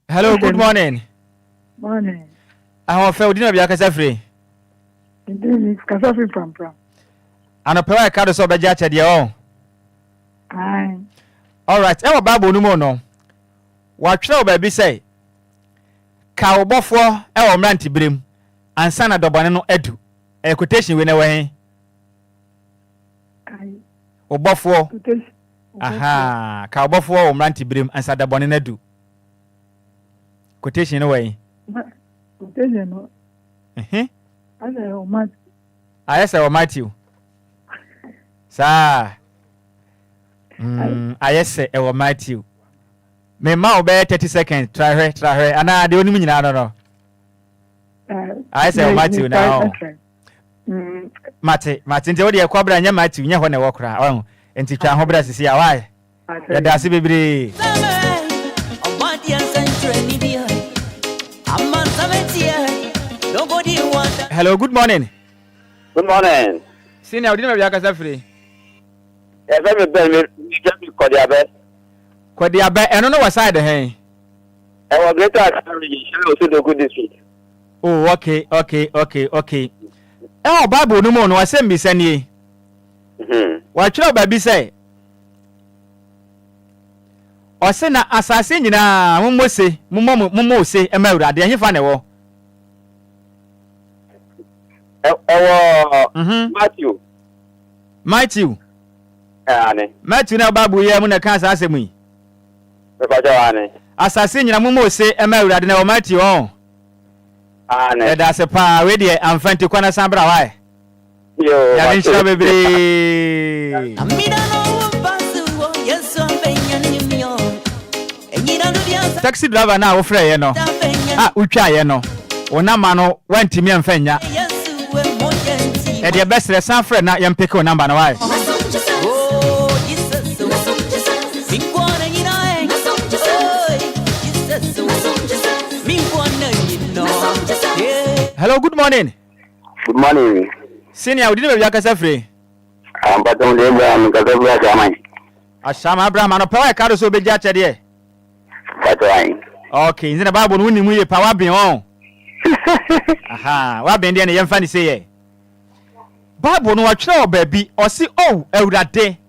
Hello, good morning. Morning. I want to dinner be akasa free. Indeed, kasa free from. Ano pe wa ka so be ja che de o. Aye. All right. E wa Bible no mo no. Wa twere ba bi say ka obofo e wo mranti brem ansa na dobone no adu. E quotation we na we hen. Aye. Obofo. Aha, ka obofo wo mranti brem ansa dobone na adu. Quotation no we. Quotation no. I say o Matthew. I say o Matthew. Sa. I say o Matthew. Me ma obey 30 seconds. Try her. Ana de oni nyina no. I say o Matthew now. Mate nti wo de kwabra nya Matthew nya ho na wo kra. Oh, nti twa ho bra sisi a why. Ya da se bebre. Hello, good morning. Good morning. Senior, we didn't have your free. Yes, I'm a baby. Kwadiabe, I don't know what side, hey. I was greater at the good district. Oh, okay. Oh, Babu, no more, no, I send me send ye. What your baby say? Or send a assassin, you know, Mumo say, Emerald, they find a war. Matthew. Matthew na Babu ye mu na kan sa asemi. Assassin na mumo se Emerald na o Matthew on. E da se pa we de amfanti kwana sambra why. Yo. Ya bin shira bebre. Taxi driver na wo frɛ ye no. Utwa ye no. Ona ma no wantimi amfanya. E de best re san frɛ na yam pick o number na why. Hello, good morning. Good morning. Senior, we didn't have your free. I'm Paton de Abraham, Casablanca. Ashama Abraham, and a power card so be judged here. Okay, in the Bible, winning we power be on. Aha, what been there? Funny say, Bible no watch now, baby, or see, oh, that day.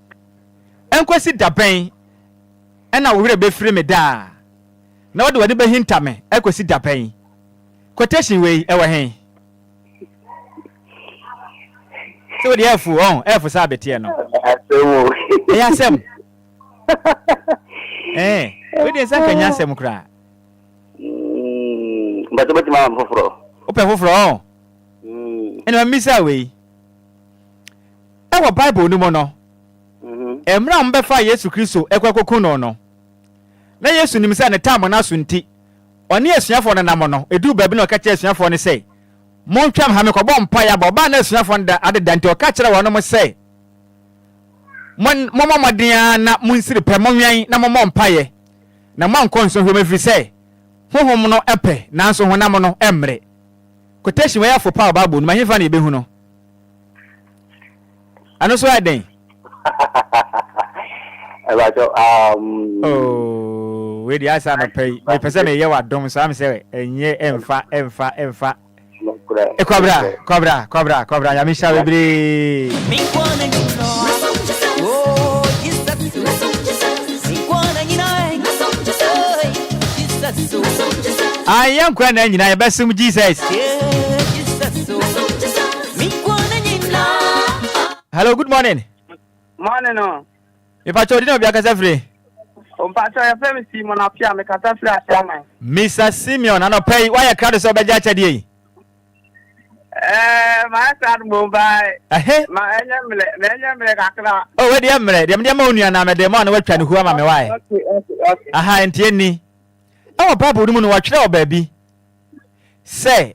Enquires the pain, and I will be free me da. No, do I be hint at me? Enquires the pain. Quotation way, ever hey. So the F for Sabbath, you know. Yes, Sam. Eh, we didn't say, can you say, Mukra? But what my open for all. And I miss away. Our Bible no more. Emra mbefa Yesu Kristo ekwakokuno no. Na Yesu nim say na time na sunti. Oni asuafo no namono edu baabi na okache asuafo no say. Montwam ha me ko bom pa ya ba na asuafo no da adeda nti okache wo no say. Momo madia na munsiri pe monwan na momo mpaye. Na mankonso hwe mefiri say. Honhom no epe nanso honam no emre. Quotation we afo pa Bible no mahefa na ebehu no. Ano so aden. Oh, we the answer no pay. Me pese me ye wa dom so am say enye emfa. Cobra ya mi sha bebre. I am kwanda nyina ya besum Jesus. Hello, good morning. Morning no. If I told you no be akasa free. Pacho ya femi Simon apia me kata free asiaman. Mr. Simeon ano pay why you crowd so be jacha dey. My son Mumbai. My enye kakra. Oh, where the emre? Dem ma onua na me dem na watwa ne huama me why. Okay. Aha, entie ni. Oh, Bible no watwa o baby. Say.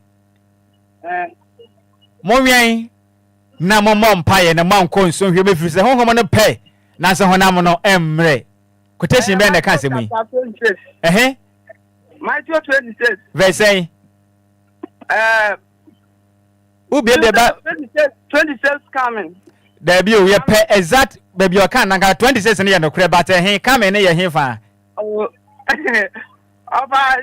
Monyan na momom paye na manko nso hwe be firi se honhom no pay. Na se honam no emre. Quotation be na ka se mu. Matthew 26. Verse say. Ubi be 26 coming. There be we pay exact baby o kan na 26 ne ye no kure but coming ne ye he fa. Oh. Oba.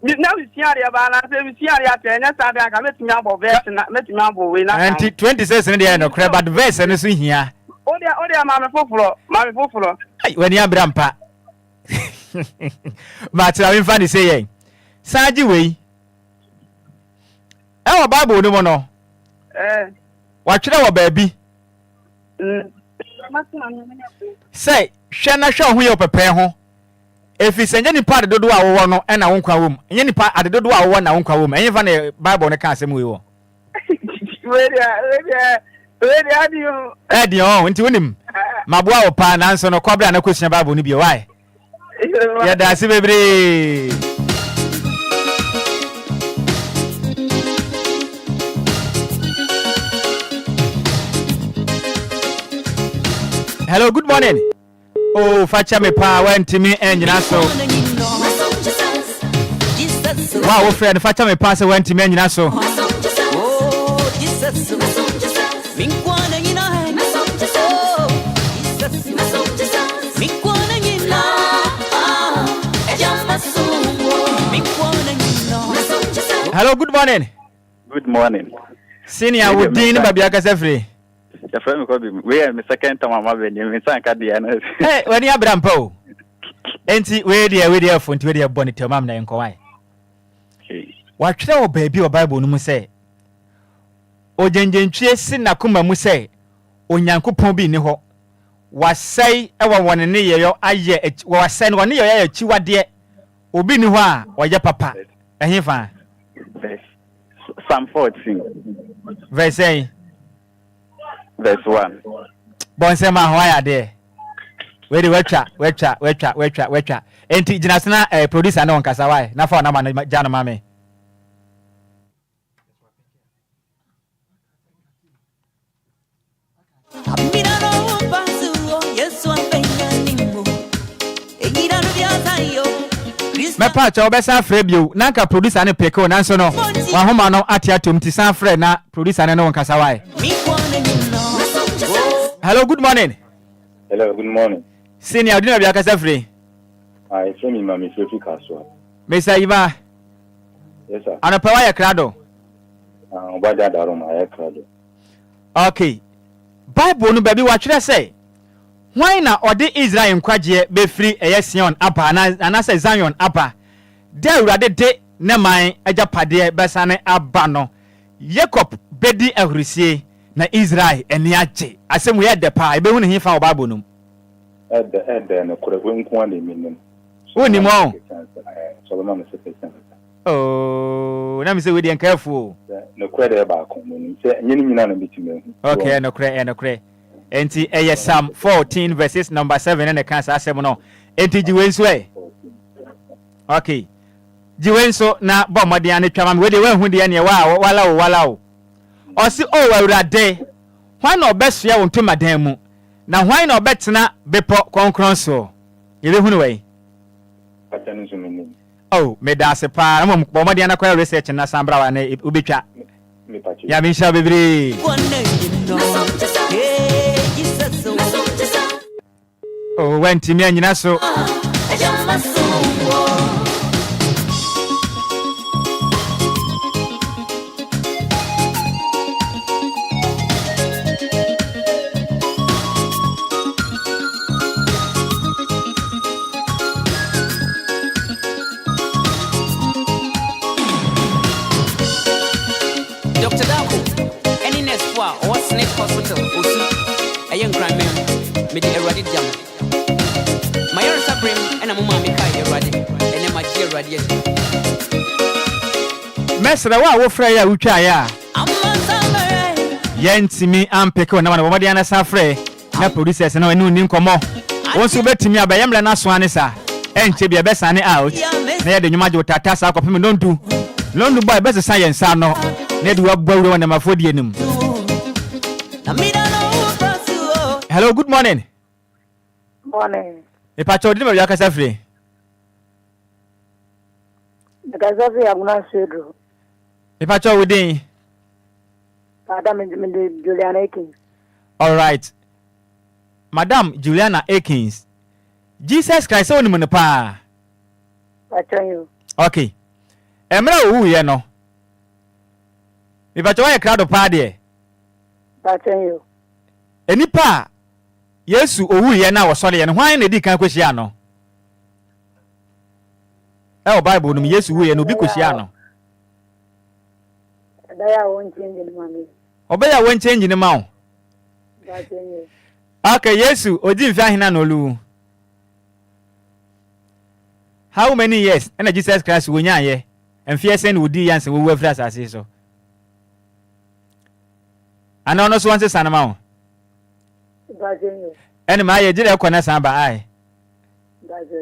Now we see area ba na say we see area te nya sa da ka metumi abo verse na metumi abo we na. Anti 26 ne ye no kure but verse ne so hia. Odia mama foforo. Ai wani abrampa. But I find it say Saji we. Our Bible no no. Watch our baby. Say, shana show who you prepare ho. If it's any part of the do I want and I won't come. Any part of the do I want, I won't come. Any funny Bible can't say we will. Where are you? Eddie, oh, into him. My boy, pan answer no cobra and a question about Bonnie. Why? Yeah, that's it, baby. Hello, good morning. Oh, Facha me pa went to me and you so. Wow, friend, Facha me pass went to me and you so. Hello, good morning. Good morning. Senior would dean Babiaka Sefri. Your friend will be where my second time I'm having you. Hey, when you have Brampo. Enti, where dear phone to your bonnet to Mamma and Kawai. What your baby or Bible no say? O Jenjen Chase Nakuma Muse, O Yanko Pombi Niho. Was say ever one in your aye, was send 1 year, Chiwa dear. Obinua, or your papa. And he fine. Psalm 14. Verse 1. Bonsema, why are there? Where the wetcha. Enti Jinasana, producer no Kasawai, na for Naman Jana Mame. Me patch obesa frebio nanka producer ne peko nanso no wa homa no atiatom ti san fre na producer ne no nkasa wai. Hello, good morning. Hello, good morning. Senior dina bia kasa fre. I say me mama Sophie Kaswa. Me say Iba. Yes sir. Ana pa ya krado. Obada daro ma ya krado. Okay. Bible no baby wa twere say why na ode Israel nkwaje be free Sion apa na say Zion apa de urade de ne man ajapade besane aba no Jacob bedi ahurisie na Israel eni ache asem we de pa ebe hu ne hifa Bible no ede no kure we nko an emi woni mo so na me se oh na me say we dey careful no kure de ba ko mo ni se nyini nyina na bitime okay no kure enti Psalm 14 verses number 7 and the cancer asem no enti jiwenso okay jiwenso na bomode ane twama we de we hu de ane wala o osi o awurade hwan na obesua wonto madan mu na hwan na obetena bepo konkron so ye be hu no we oh me da se pa na bomode ane kwa research na sambra wa na ubetwa ya mi sha bebre oh went me anyina so Dr. Dako, any next fois or Snake Hospital, Osu, a young crime man, made a radic jam. My own supreme and a mama make a radic, and a mature radiate. Mesra wa wo fra ya utwa ya yentimi ampeke na bomode ana safre na producers na enu ni nkomo wonso betimi abayemle na so ane sa enche bia besane out na ye de nwuma je utata sa akopem nondu boy best science no na de wabawure na mafodie nim. Hello, good morning. Morning. E pacho di me yakasa free. Yakasa free abuna sedro. E pacho within. Madam Juliana Akins. All right. Madam Juliana Akins. Jesus Christ oni mo ne pa. Pacho you. Okay. Emra wu ye no. E pacho wa crowd pa de. Pacho you. Enipa Yesu owu ye na wosole ye no hwan na di kan kwehia no. E Bible no Yesu wu ye no bi kwehia no. Daya won change ni mami. Obeya won change ni ma o. Okay, Yesu odi mfi ahina no lu. How many years? And Jesus Christ will ye and fear send would the answer we were fast as so. And on us once a son amount. And my did a corner samba I.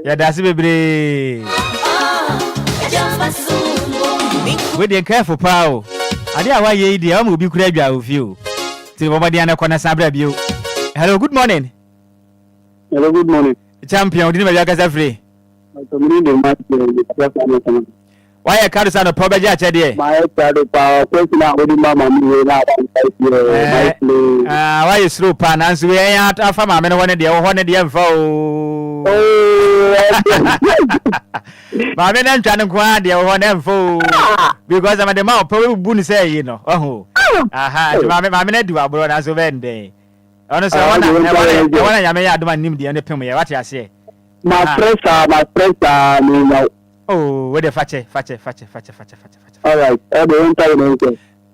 Yeah, that's baby. We didn't care for power. I didn't why ye the will be crabby with you. See what the corner samba you. Hello, good morning. Hello, good morning. Champion, didn't make us free. Why a car is on a proper judge? My power, why is through pan as we ain't a farmer? I wanted the info. My men and trying to go the one info because I'm at the mouth, probably wouldn't say, you know. Oh, aha, my men do our brothers of end day. Honestly, I want to have my name the under what I say. My friends are, oh, where the fatche. All right,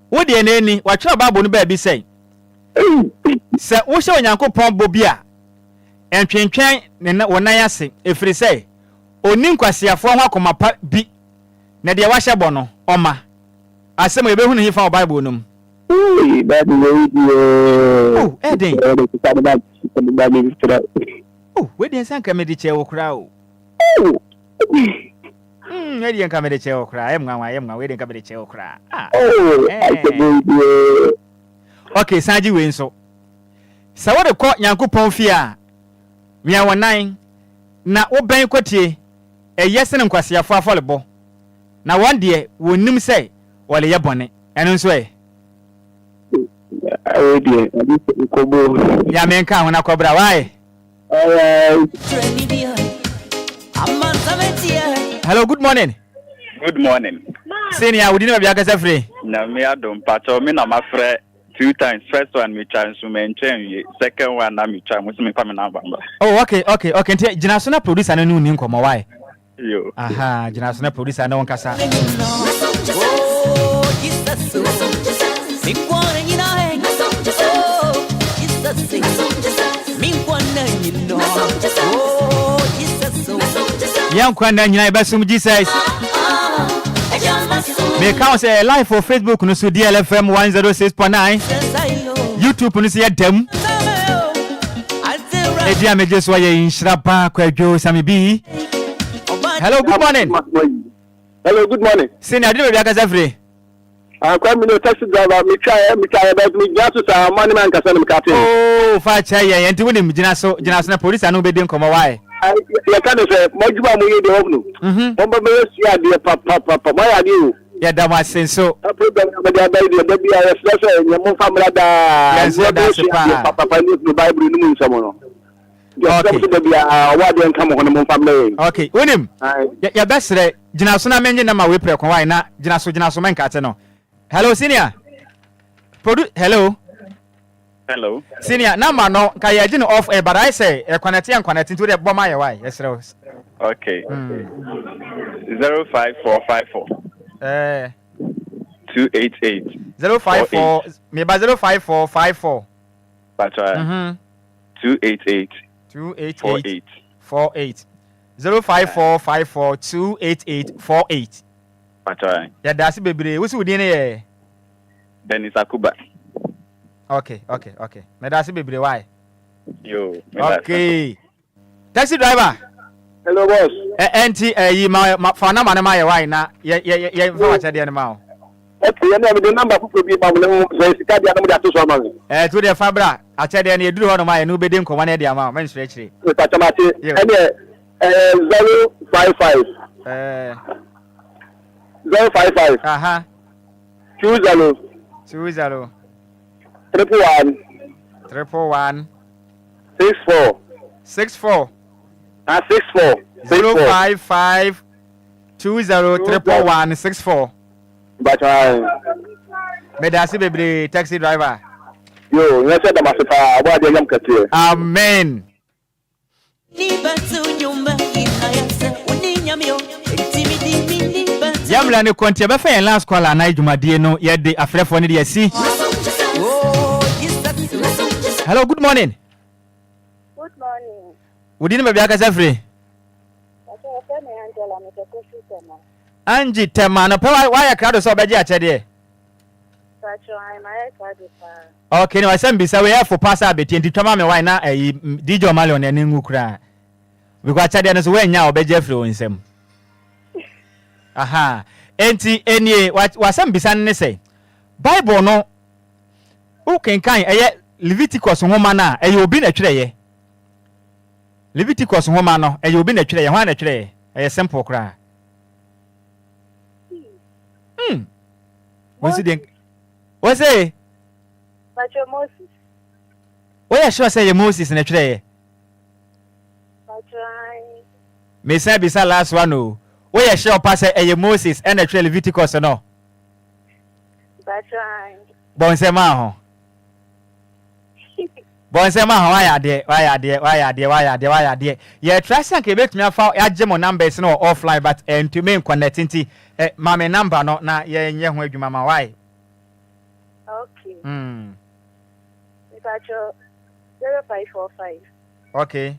what the name? What your babu baby say? Sir, what's your uncle Pom Bobia? And Chin, when I ask if they say, O Ninquasia for Wakoma be Nadia Washa Bono, Oma. I say, maybe when he found Bible. Oh, Eddie. Oh, where the sun come the chair crowd. Where the come the chair cry? I am waiting come the chair cry. Okay, Saji win so. So what the court Yanko Ponfia? We are 19. Now, what banquet a yes and quasia for volleyball. Now, one day, we nim say, while you're bonnet, and on sway. Oh, dear, ya men ka wana kobra why? Hello, good morning. Good morning. Senior, we didn't have your free. Na me adom pacho me na my friend 2 times. First one me chance to maintain, second one na me chance me come na bamba. Oh, okay. Generation producer no ni nkomo why? Yo. Aha, generation producer no nkasa. Young Kwanda Nhyiraba Sum Jesus. Me count say live for Facebook no so DLFM 106.9. YouTube no say dem. Edia me just why Nhyiraba Kwadwo Sammy B. Hello, good morning. Hello, good morning. Senior, do you have a free? I'm coming to taxi driver. Me try about me just to money man can send him captain. Oh, fine, yeah, and to win him, Jinaso police and nobody come away. You can't say, Mojuba Muye de Ognu. Bomba Mesia, dear Papa, my idea. Yeah, that was saying so. I put them with their baby, the baby, I was in your mom family. Yes, that's Papa, the Bible in someone. Okay, win him. Yeah, best today. Jinasona mention my whip, why not? Jinaso man catano. Hello, senior. Hello. Senior, number no, Kayajin off air, but I say a connecting to the bomber. Why? Yes, Rose. Okay. 05454. 288. 054. Maybe 05454. That's right. 288. 48. 05454 28848. That's right. Yeah, that's baby. What's with the Dennis Akuba. Okay. Me that's baby. Why? Yo. Okay. Taxi driver. Hello, boss. You my for na man my why na? Yeah, for what the animal. Okay, you know the number for be problem so sika dia no to so man. To the fabra. I tell you, you do one of my new bedding come one of the amount. Men stretch it. 055. 055. 20. 111. 64. 64. 055 20 64. But me that's baby taxi driver. Yo, you said the master about the young cat. Amen. Yamla ne konti be fa last call na adwumadie no ye de afrefo ne de asi. Hello, good morning. Good morning. Wodi ne be aka safre? Angie tema no pe why crowd so obeje achede. Pacho I my crowd pa. Okay, no asem bisa we for pass abeti enti twama me why na DJ Omale on ene ngukura. Because achede no so we nya obeje free onsem. Aha. Enti enie wasem bisa ne say. Bible no who kenkan eye Leviticus nhoma na eye obi na twere Leviticus nhoma no eye obi na twere hwan na twere eye simple kra. What's it? Pacho Moses. Why sure say Moses na twere? Pacho me say bisa last one no. Why sure pass eye Moses and na twere Leviticus no? Pacho Bon say ma ho. Bon say ma ho why ade. Yeah, try say ke betumi afa agye mo numbers no offline but to me connecting ma me number no na ye nye ho adwuma ma why. Okay. Pacho 0545. Okay.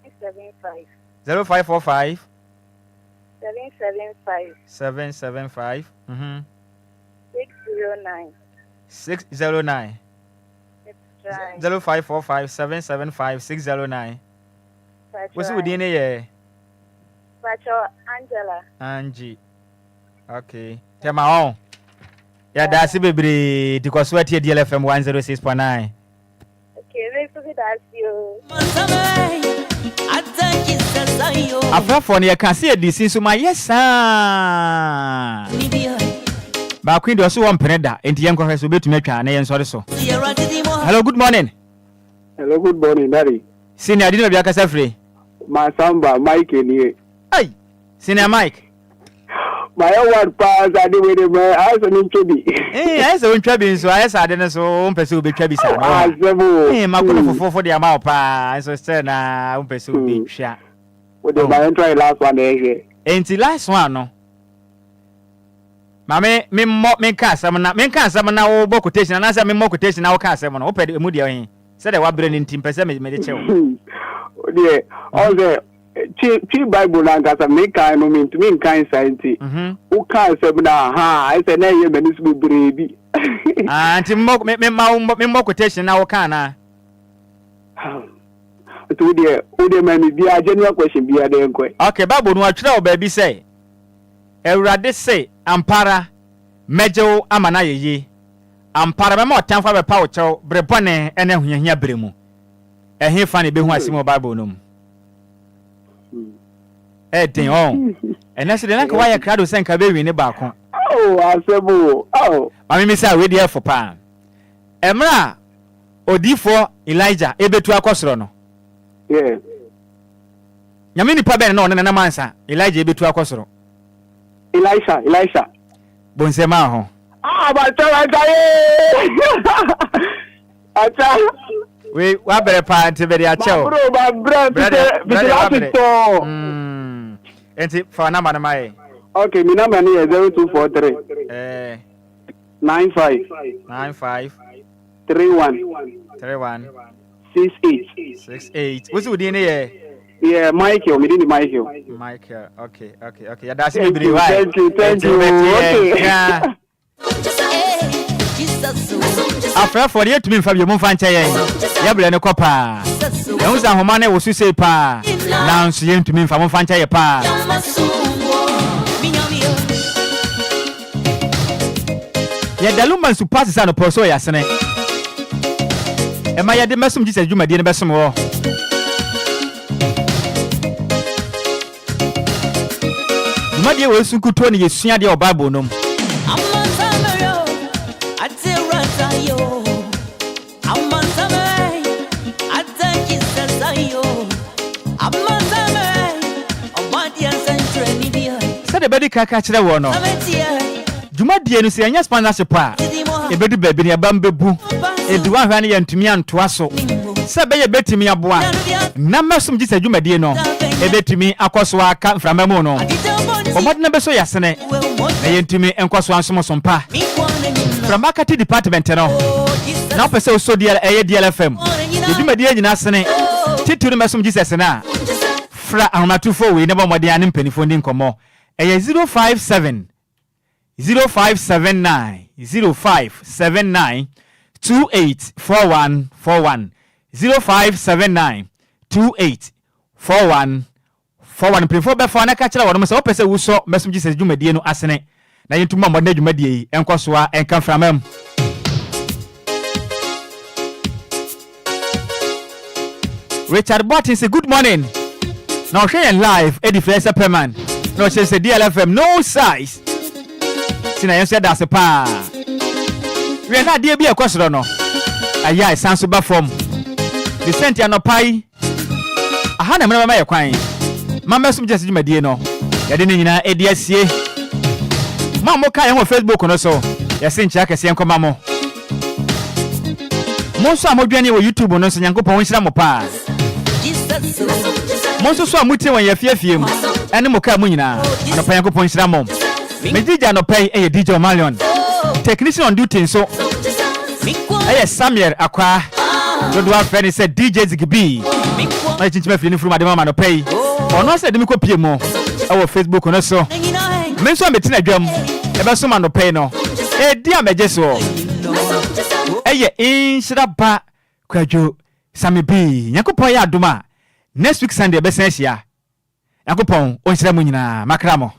675. 0545 775. 609. 609. 0545 775 609. What's with the name? Pacho Angela. Angie. Okay. Tell my own. Yeah, that's it, baby. Because we're here DLFM 106.9. Okay, that's you. After phone, you can see this is my yes, sir. But Queen also one peneda, and the Enquires will be to make an answer. So, hello, good morning. Hello, good morning, Daddy. Senior, didn't be a free. My samba, Mike, in here. Hey, Senior Mike. My own pass, I do with my eyes and chubby. As a trabbing, so I didn't so pursue be trabby. Hey, my good for the amount pa, so stand now, pursue be chat. What did my entry last one? Ain't the last one, no? Mammy, me cast some now, book quotation, and as I mean more quotation, our cast seven, open the moody. Said I was bringing team percentage medical. Yeah, all the cheap Bible and as a make kind of mean to mean kind science. Who can't say now, I said, nay, you may be baby. And to mock me more quotation, our canna. To the man be a general question be a day. Okay, Babu, no trouble, baby say. Erade say, Ampara, Mejo Amanaye. Ampara more time for a pouch, Brepone, and then here Bremu. And here funny be one small Bible num. Thing on. And that's the like why a crowd was sent a baby in the balcony. Oh, I said, oh, I mean, Miss Already for Pan. Emra, Odi4 Elijah, able to Acosrono. Yeah. Yamini Paben no na mansa Elijah be to akosoro. Elisha. Bonsema ho. But we wa bere pa ante be dia cheo. Enti for number na mai. Okay, my number is 0243 95 31 68. What's with the yeah, Michael, me didn't Michael. Okay. Yeah, that's me be why. Thank you. Okay. After for you to me from your move and say, Yabla no copa. Those are Homane was to say pa. Now she to me from Fancha pa. Yeah, the Lumba to pass on a poso yasane. Am I at the Mesom Jesus? You may be the best more. Madia was so good 20 years, see your Bible. No, said the baby catch the one. Juma dear, say, yes, Spanish pa. A baby baby, a bamboo, a duan honey and to me and to us. So, say, a bet me a boy. Number some Jesus, you may dear no. A bet to me, a coswa come from a mono. What number so yasane? They to me and cost one some pa. From marketing department, now per so dear DLFM. You my dear Nasane. Titu Mesom Jesus na. Fra Amatu for we never more than penny funding como. 057 0579 0579 284141 0579 284141 prefo be fa na ka kira won me se wo pese wo so Mesom Jesus dwumadie no asene na yentuma mo na dwumadie enkosoa enka framam Richard Barton say good morning. Now sharing live Eddie Fleisa Perman. No she say DLFM no size. Sina yen say that's a pa. We na dey bi ekosoro no. Aya sanso ba from. The sent no pai. Aha na mema ye kwan. Mama Mesom just dwumadie no. Ye de nyina edi asie. Mamo ka yen wo Facebook no so. Ye se nchia kese enkoma mo. Monso amodwane wo YouTube no so Nyankopon nhira mo pa. Monso so amutie won ye fiafie mu. Ene mo ka mu nyina. Anopa Nyankopon nhira mo. Me DJ anopa e DJ Omalion. Technician on duty so. Samuel Akwa. Dodo afeni say DJ Zigby. Na chinchime fili ni furu madema anopa yi. Ono se de mi ko pie mo. E wo Facebook no so. Me so metina dwam. E be so anopa no. E di ameje so. Nhyiraba Kwadwo Sammy B. Nyankopon ya adoma. Next week Sunday be sense ya. Nyankopon onhyira mu nyina makramo.